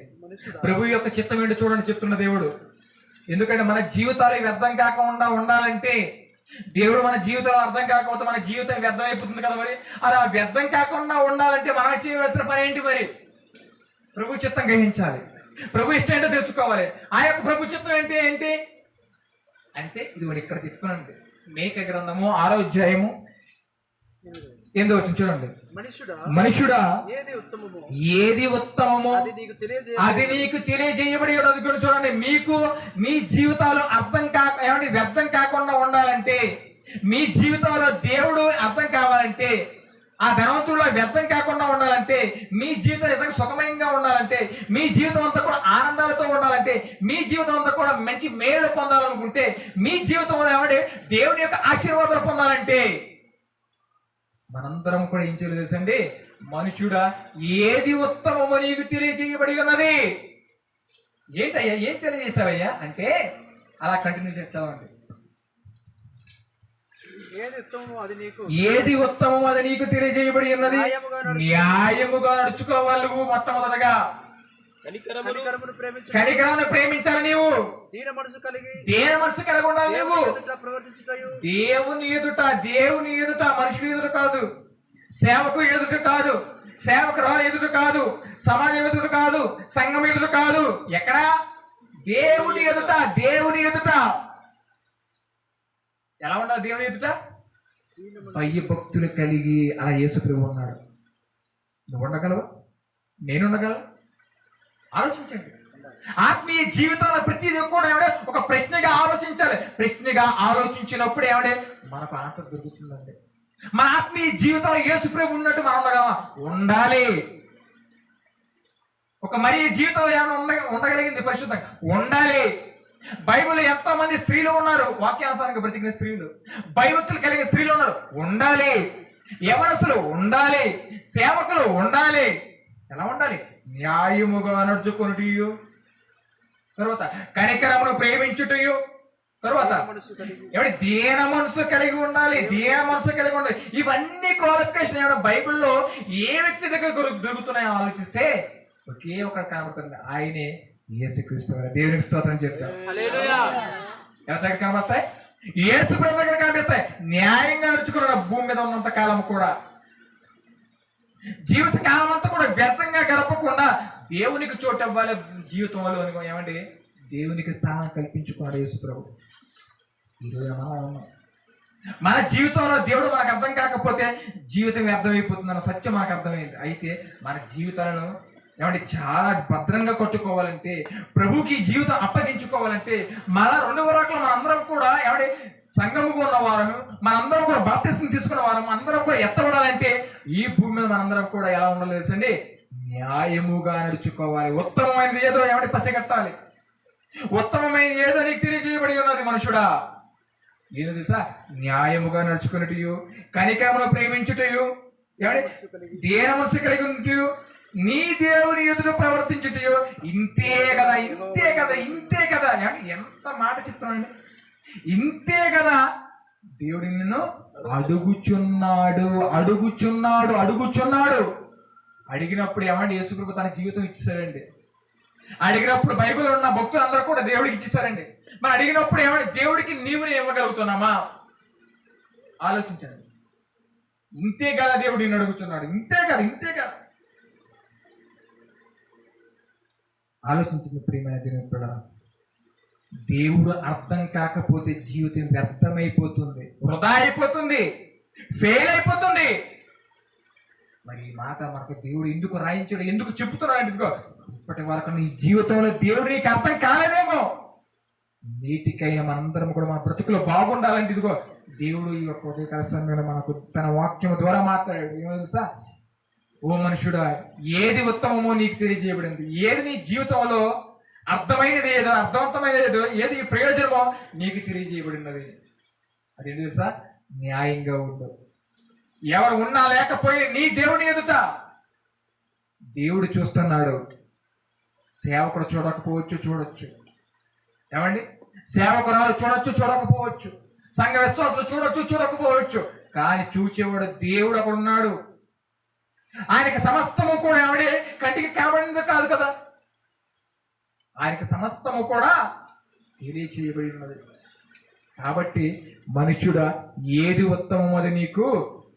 Speaker 2: ప్రభు యొక్క చిత్తం ఏంటో చూడండి చెప్తున్న దేవుడు. ఎందుకంటే మన జీవితాలు వ్యర్థం కాకుండా ఉండాలంటే, దేవుడు మన జీవితంలో అర్థం కాకపోతే మన జీవితం వ్యర్థం అయిపోతుంది కదా. మరి అలా వ్యర్థం కాకుండా ఉండాలంటే మనం చేయవలసిన పని ఏంటి? మరి ప్రభు చిత్తం గ్రహించాలి, ప్రభు ఇష్టం ఏంటో తెలుసుకోవాలి. ఆ యొక్క ప్రభు చిత్తం ఏంటి అంటే ఇది ఇక్కడ చెప్తున్నానండి. మేక గ్రంథము 6వ అధ్యాయము 8వ వచనం చూడండి. మనుషుడా ఏది ఉత్తమమో అది నీకు తెలియజేయబడి ఉన్నది. చూడండి, మీకు మీ జీవితాలు వ్యర్థం కాకుండా ఉండాలంటే, మీ జీవితంలో దేవుడు అర్థం కావాలంటే, ఆ ధనవంతుల్లో వ్యర్థం కాకుండా ఉండాలంటే, మీ జీవితం నిజంగా సుఖమయంగా ఉండాలంటే, మీ జీవితం అంతా కూడా ఆనందాలతో ఉండాలంటే, మీ జీవితం అంతా కూడా మంచి మేలు పొందాలనుకుంటే, మీ జీవితంలో దేవుడి యొక్క ఆశీర్వాదాలు పొందాలంటే మనందరం కూడా ఏం చేయాలి తెలుసండి? మనుషుడా ఏది ఉత్తమమో నీకు తెలియజేయబడి ఉన్నది. ఏంటయ్యా, ఏం తెలియజేసావయ్యా అంటే అలా కంటిన్యూ చేస్తామండి. ఏది ఉత్తమమో అది నీకు తెలియజేయబడి ఉన్నది. న్యాయముగా నడుచుకోవాలి నువ్వు మొట్టమొదటగా.
Speaker 3: కనికరమును ప్రేమించు,
Speaker 2: కనికరాన్ని ప్రేమించాలి. నీవు
Speaker 3: దీన మనసు కలిగి
Speaker 2: ఉండాలి. నీవు
Speaker 3: ప్రవర్తించుటయు,
Speaker 2: దేవుని ఎదుట మనుషులు ఎదుట కాదు, సేవకు ఎదుట కాదు, సేవకురాలు ఎదుట కాదు, సమాజం ఎదుట కాదు, సంఘం ఎదుట కాదు, ఎక్కడ దేవుని ఎదుట ఎలా ఉండాలి? దేవుని ఎదుట భయ భక్తులు కలిగి ఆ యేసుప్రభు ఉన్నాడు. నువ్వు ఉండగలవు, నేను ఉండగలవు. ఆలోచించండి. ఆత్మీయ జీవితంలో ప్రతిదీ కూడా ఏమంటే ఒక ప్రశ్నగా ఆలోచించాలి. ప్రశ్నగా ఆలోచించినప్పుడు ఏమంటే మనకు ఆన్సర్ దొరుకుతుందండి. మన ఆత్మీయ జీవితంలో యేసుప్రభు ఉన్నట్టు మనం ఉండగలమా? ఉండాలి. ఒక మరి జీవితంలో ఏమైనా ఉండగలిగింది పరిశుద్ధంగా ఉండాలి. బైబిల్ ఎంతో మంది స్త్రీలు ఉన్నారు, వాక్యానుసారంగా బ్రతికిన స్త్రీలు, భయభక్తులు కలిగిన స్త్రీలు ఉన్నారు. ఉండాలి. యవనస్తులు ఉండాలి, సేవకులు ఉండాలి. ఎలా ఉండాలి? న్యాయముగా నడుచుకొనుటయు, తర్వాత కనికరమును ప్రేమించుటయు, తర్వాత ఏమంటే దీన మనసు కలిగి ఉండాలి. ఇవన్నీ క్వాలిఫికేషన్ ఏమైనా బైబిల్లో ఏ వ్యక్తి దగ్గర దొరుకుతున్నాయో ఆలోచిస్తే ఒకే ఒకటి కనబడుతుంది, ఆయనే యేసుక్రీస్తు. దేవునికి స్తోత్రం చెప్తారు. ఎవరి దగ్గర కనబడతాయి? యేసు ప్రభు దగ్గర కనిపిస్తాయి. న్యాయంగా నడుచుకున్న భూమి మీద ఉన్నంత కాలం కూడా, జీవిత కాలం అంతా కూడా వ్యర్థంగా గడపకుండా దేవునికి చోటు ఇవ్వాలి జీవితంలో. ఏమండి? దేవునికి స్థానం కల్పించుకున్నాడు యేసు ప్రభు. ఈరోజు మనం ఉన్నాం. మన జీవితంలో దేవుడు మనకు అర్థం కాకపోతే జీవితం వ్యర్థమైపోతుందన్న సత్యం మనకు అర్థమైంది. అయితే మన జీవితాలను ఏమంటే చాలా భద్రంగా కట్టుకోవాలంటే, ప్రభుకి జీవితం అప్పగించుకోవాలంటే, మన 2 వరాకులు మనందరం కూడా ఏమంటే సంఘముగా ఉన్న వారము, మనందరం కూడా బాప్తిస్మం తీసుకున్న వారము అందరం కూడా ఎత్తబడాలంటే ఈ భూమి మీద మనందరం కూడా ఎలా ఉండలేదు అండి? న్యాయముగా నడుచుకోవాలి. ఉత్తమమైనది ఏదో ఏమంటే పసిగట్టాలి. ఉత్తమమైనది ఏదో నీకు తెలియజేయబడి ఉన్నది మనుషుడా. ఏదో తెలుసా? న్యాయముగా నడుచుకున్నట్టు, కనికరమును ప్రేమించుటయు, దీన మనసు కలిగి ఉంటూ, నీ దేవుని ఎదుట ప్రవర్తించుటయు. ఇంతే కదా. ఎంత మాట చెప్తున్నాను. ఇంతే కదా. దేవుడు నిన్ను అడుగుచున్నాడు. అడిగినప్పుడు ఏమంటే యేసుప్రభు తన జీవితం ఇచ్చేసాడండి. అడిగినప్పుడు బైబిల్లో ఉన్న భక్తులు అందరూ కూడా దేవుడికి ఇచ్చేసారండి. మరి అడిగినప్పుడు ఏమంటే దేవుడికి నీవు ఇవ్వగలుగుతున్నామా? ఆలోచించండి. ఇంతే కదా దేవుడు నిన్ను అడుగుతున్నాడు. ఇంతే కదా. ఆలోచించింది ప్రియమైన దేవుడు. దేవుడు అర్థం కాకపోతే జీవితం వ్యర్థమైపోతుంది, వృధా అయిపోతుంది, ఫెయిల్ అయిపోతుంది. మరి ఈ మాట మనకు దేవుడు ఎందుకు రాయించాడు, ఎందుకు చెప్తున్నాడు? ఇదిగో ఇప్పటి వరకు నీ జీవితంలో దేవుడు నీకు అర్థం కాలేదేమో. నీటికైనా మనందరం కూడా మన బ్రతుకులో బాగుండాలంటే ఇదిగో దేవుడు ఈ యొక్క ఉదయకాల సమయంలో మనకు తన వాక్యం ద్వారా మాట్లాడాడు. ఏమో తెలుసా? ఓ మనుషుడా, ఏది ఉత్తమమో నీకు తెలియజేయబడింది. ఏది నీ జీవితంలో అర్థమైనది ఏదో, అర్థవంతమైనది ఏదో, ఏది ప్రయోజనమో నీకు తెలియజేయబడినది. అదేంటి తెలుసా? న్యాయంగా ఉండు. ఎవరు ఉన్నా లేకపోయినా నీ దేవుని ఎదుట దేవుడు చూస్తున్నాడు. సేవకుడు చూడకపోవచ్చు, చూడొచ్చు. ఏమండి? సేవకురాలు చూడకపోవచ్చు, సంఘ విశ్వాసులు చూడకపోవచ్చు. కానీ చూసేవాడు దేవుడు అక్కడ ఉన్నాడు. ఆయనకి సమస్తము కూడా ఏమండి కంటికి కనబడింది కాదు కదా. ఆయనకి సమస్తము కూడా తెలియచేయబడి ఉన్నది. కాబట్టి మనుషుడా, ఏది ఉత్తమం అది నీకు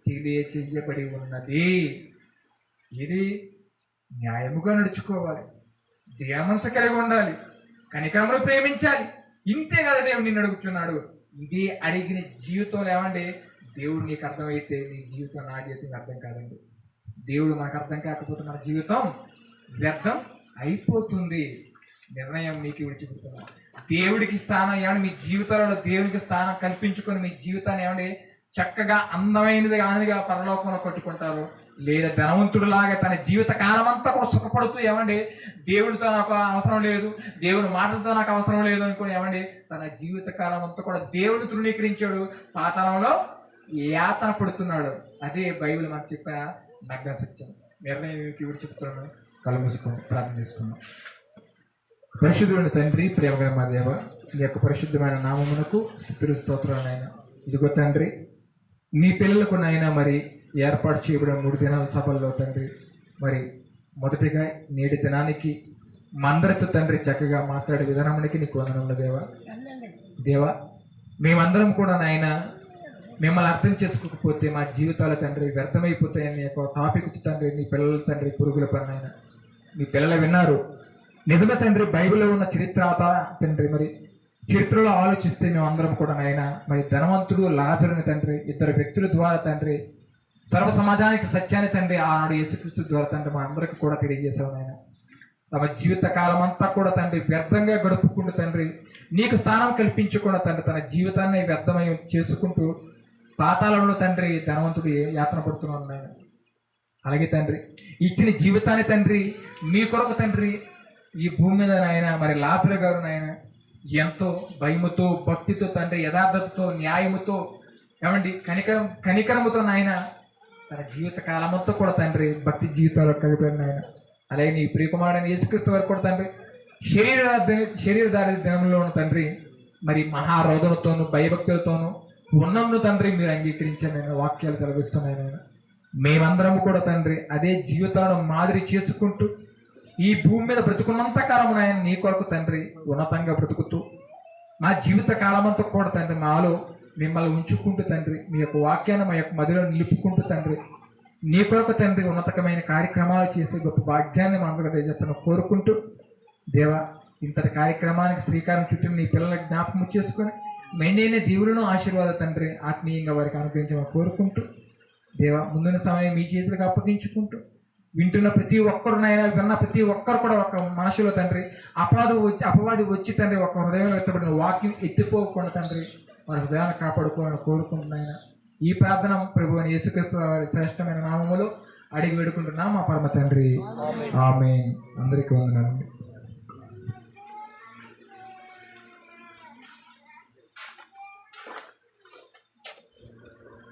Speaker 2: తెలియచేయబడి ఉన్నది. ఇది న్యాయముగా నడుచుకోవాలి, దీన మనసు కలిగి ఉండాలి, కనికరమును ప్రేమించాలి. ఇంతే కదా దేవుడు నిన్ను అడుగుతున్నాడు. ఇది అడిగిన జీవితంలో ఏమండి దేవుడు నీకు అర్థమైతే నీ జీవితం నా జీవితం అర్థం కాదండి. దేవుడు మనకు అర్థం కాకపోతే మన జీవితం వ్యర్థం అయిపోతుంది. నిర్ణయం మీకు విడిచిపెడుతున్నాను. దేవుడికి స్థానం ఏమండి మీ జీవితంలో దేవుడికి స్థానం కల్పించుకొని మీ జీవితాన్ని ఏమండి చక్కగా అందమైనదిగా పరలోకంలో కట్టుకుంటారు. లేదా ధనవంతుడిలాగా తన జీవిత కాలం అంతా కూడా సుఖపడుతూ ఏమండి దేవుడితో నాకు అవసరం లేదు, దేవుని మాటలతో నాకు అవసరం లేదు అనుకుని ఏమండి తన జీవిత కాలం అంతా కూడా దేవుడిని తృణీకరించాడు, పాతాళంలో యాతన పడుతున్నాడు. అదే బైబిల్ మనకు చెప్పిన నగ్న సత్యం. నిర్ణయం విడిచిపెడుతున్నాను. కళ్ళు మూసుకొని ప్రార్థన చేసుకున్నాం. పరిశుద్ధుడైన తండ్రి, ప్రేమగల మా దేవ, నీ యొక్క పరిశుద్ధమైన నామమునకు స్తుతులు స్తోత్రాలైనా. ఇదిగో తండ్రి, నీ పిల్లలకు నైనా మరి ఏర్పాటు చేయబడిన 3 దినాల సభల్లో తండ్రి, మరి మొదటిగా నేటి దినానికి మా అందరితో తండ్రి చక్కగా మాట్లాడే విధానానికి నీకు వందనములు దేవా. దేవా, మేమందరం కూడా నాయన మిమ్మల్ని అర్థం చేసుకోకపోతే మా జీవితాలు తండ్రి వ్యర్థమైపోతాయని ఒక టాపిక్ తండ్రి నీ పిల్లల తండ్రి పురుగుల పని ఆయన మీ పిల్లలు విన్నారు. నిజమే తండ్రి, బైబిల్లో ఉన్న చరిత్ర తండ్రి మరి చరిత్రలో ఆలోచిస్తే మేము అందరం కూడా నాయన మరి ధనవంతుడు లాజరుని తండ్రి ఇద్దరు వ్యక్తుల ద్వారా తండ్రి సర్వ సమాజానికి సత్యాన్ని తండ్రి ఆనాడు యేసుక్రీస్తు ద్వారా తండ్రి మా అందరికి కూడా తెలియజేసావు నాయన. తమ జీవిత కాలం అంతా కూడా తండ్రి వ్యర్థంగా గడుపుకుంటూ తండ్రి నీకు స్థానం కల్పించకుండా తండ్రి తన జీవితాన్ని వ్యర్థమై చేసుకుంటూ పాతాళంలో తండ్రి ధనవంతుడు యాతన పడుతున్నాడు నాయన. అలాగే తండ్రి ఇచ్చిన జీవితాన్ని తండ్రి మీ కొరకు తండ్రి ఈ భూమి మీద నాయన మరి లాజరు గారు నాయన ఎంతో భయముతో భక్తితో తండ్రి యథార్థతతో న్యాయముతో ఏమండి కనికరముతో నాయన తన జీవిత కాలమంతా కూడా తండ్రి భక్తి జీవితాలు కలిపారు నాయన. అలాగే నీ ప్రియకుమారుడైన యేసుక్రీస్తు వరకు కూడా తండ్రి శరీరధారి దినంలోను తండ్రి మరి మహారోధనతోను భయభక్తులతోనూ ఉన్నంను తండ్రి మీరు అంగీకరించాను నేను వాక్యాలు కలిగిస్తున్నాయి నేను. మేమందరం కూడా తండ్రి అదే జీవితాలను మాదిరి చేసుకుంటూ ఈ భూమి మీద బ్రతుకున్నంత కాలము నాయన నీ కొరకు తండ్రి ఉన్నతంగా బ్రతుకుతూ మా జీవిత కాలమంతా కూడా తండ్రి మాలో మిమ్మల్ని ఉంచుకుంటూ తండ్రి మీ యొక్క వాక్యాన్ని మా యొక్క మదిలో నిలుపుకుంటూ తండ్రి నీ కొరకు తండ్రి ఉన్నతమైన కార్యక్రమాలు చేసే గొప్ప భాగ్యాన్ని మా అందరూ తెలియజేస్తాను కోరుకుంటూ దేవా ఇంతటి కార్యక్రమానికి శ్రీకారం చుట్టూ నీ పిల్లల జ్ఞాపకం చేసుకొని మెండైన దేవులను ఆశీర్వాద తండ్రి ఆత్మీయంగా వారికి అనుగ్రహించమని కోరుకుంటూ దేవా ముందున్న సమయం మీ చేతులకు అప్పగించుకుంటూ వింటున్న ప్రతి ఒక్కరునైనా విన్న ప్రతి ఒక్కరు కూడా ఒక మనసులో తండ్రి అపవాది వచ్చి తండ్రి ఒక హృదయంలో ఎత్తబడిన వాక్యం ఎత్తిపోకుండా తండ్రి వారి హృదయాన్ని కాపాడుకోవాలని కోరుకుంటున్నాయన. ఈ ప్రార్థన ప్రభు అని యేసుక్రీస్తు వారి శ్రేష్టమైన నామములో అడిగి వేడుకుంటున్నాం మా పరమ తండ్రి. ఆమేన్. అందరికీ వందనాలు.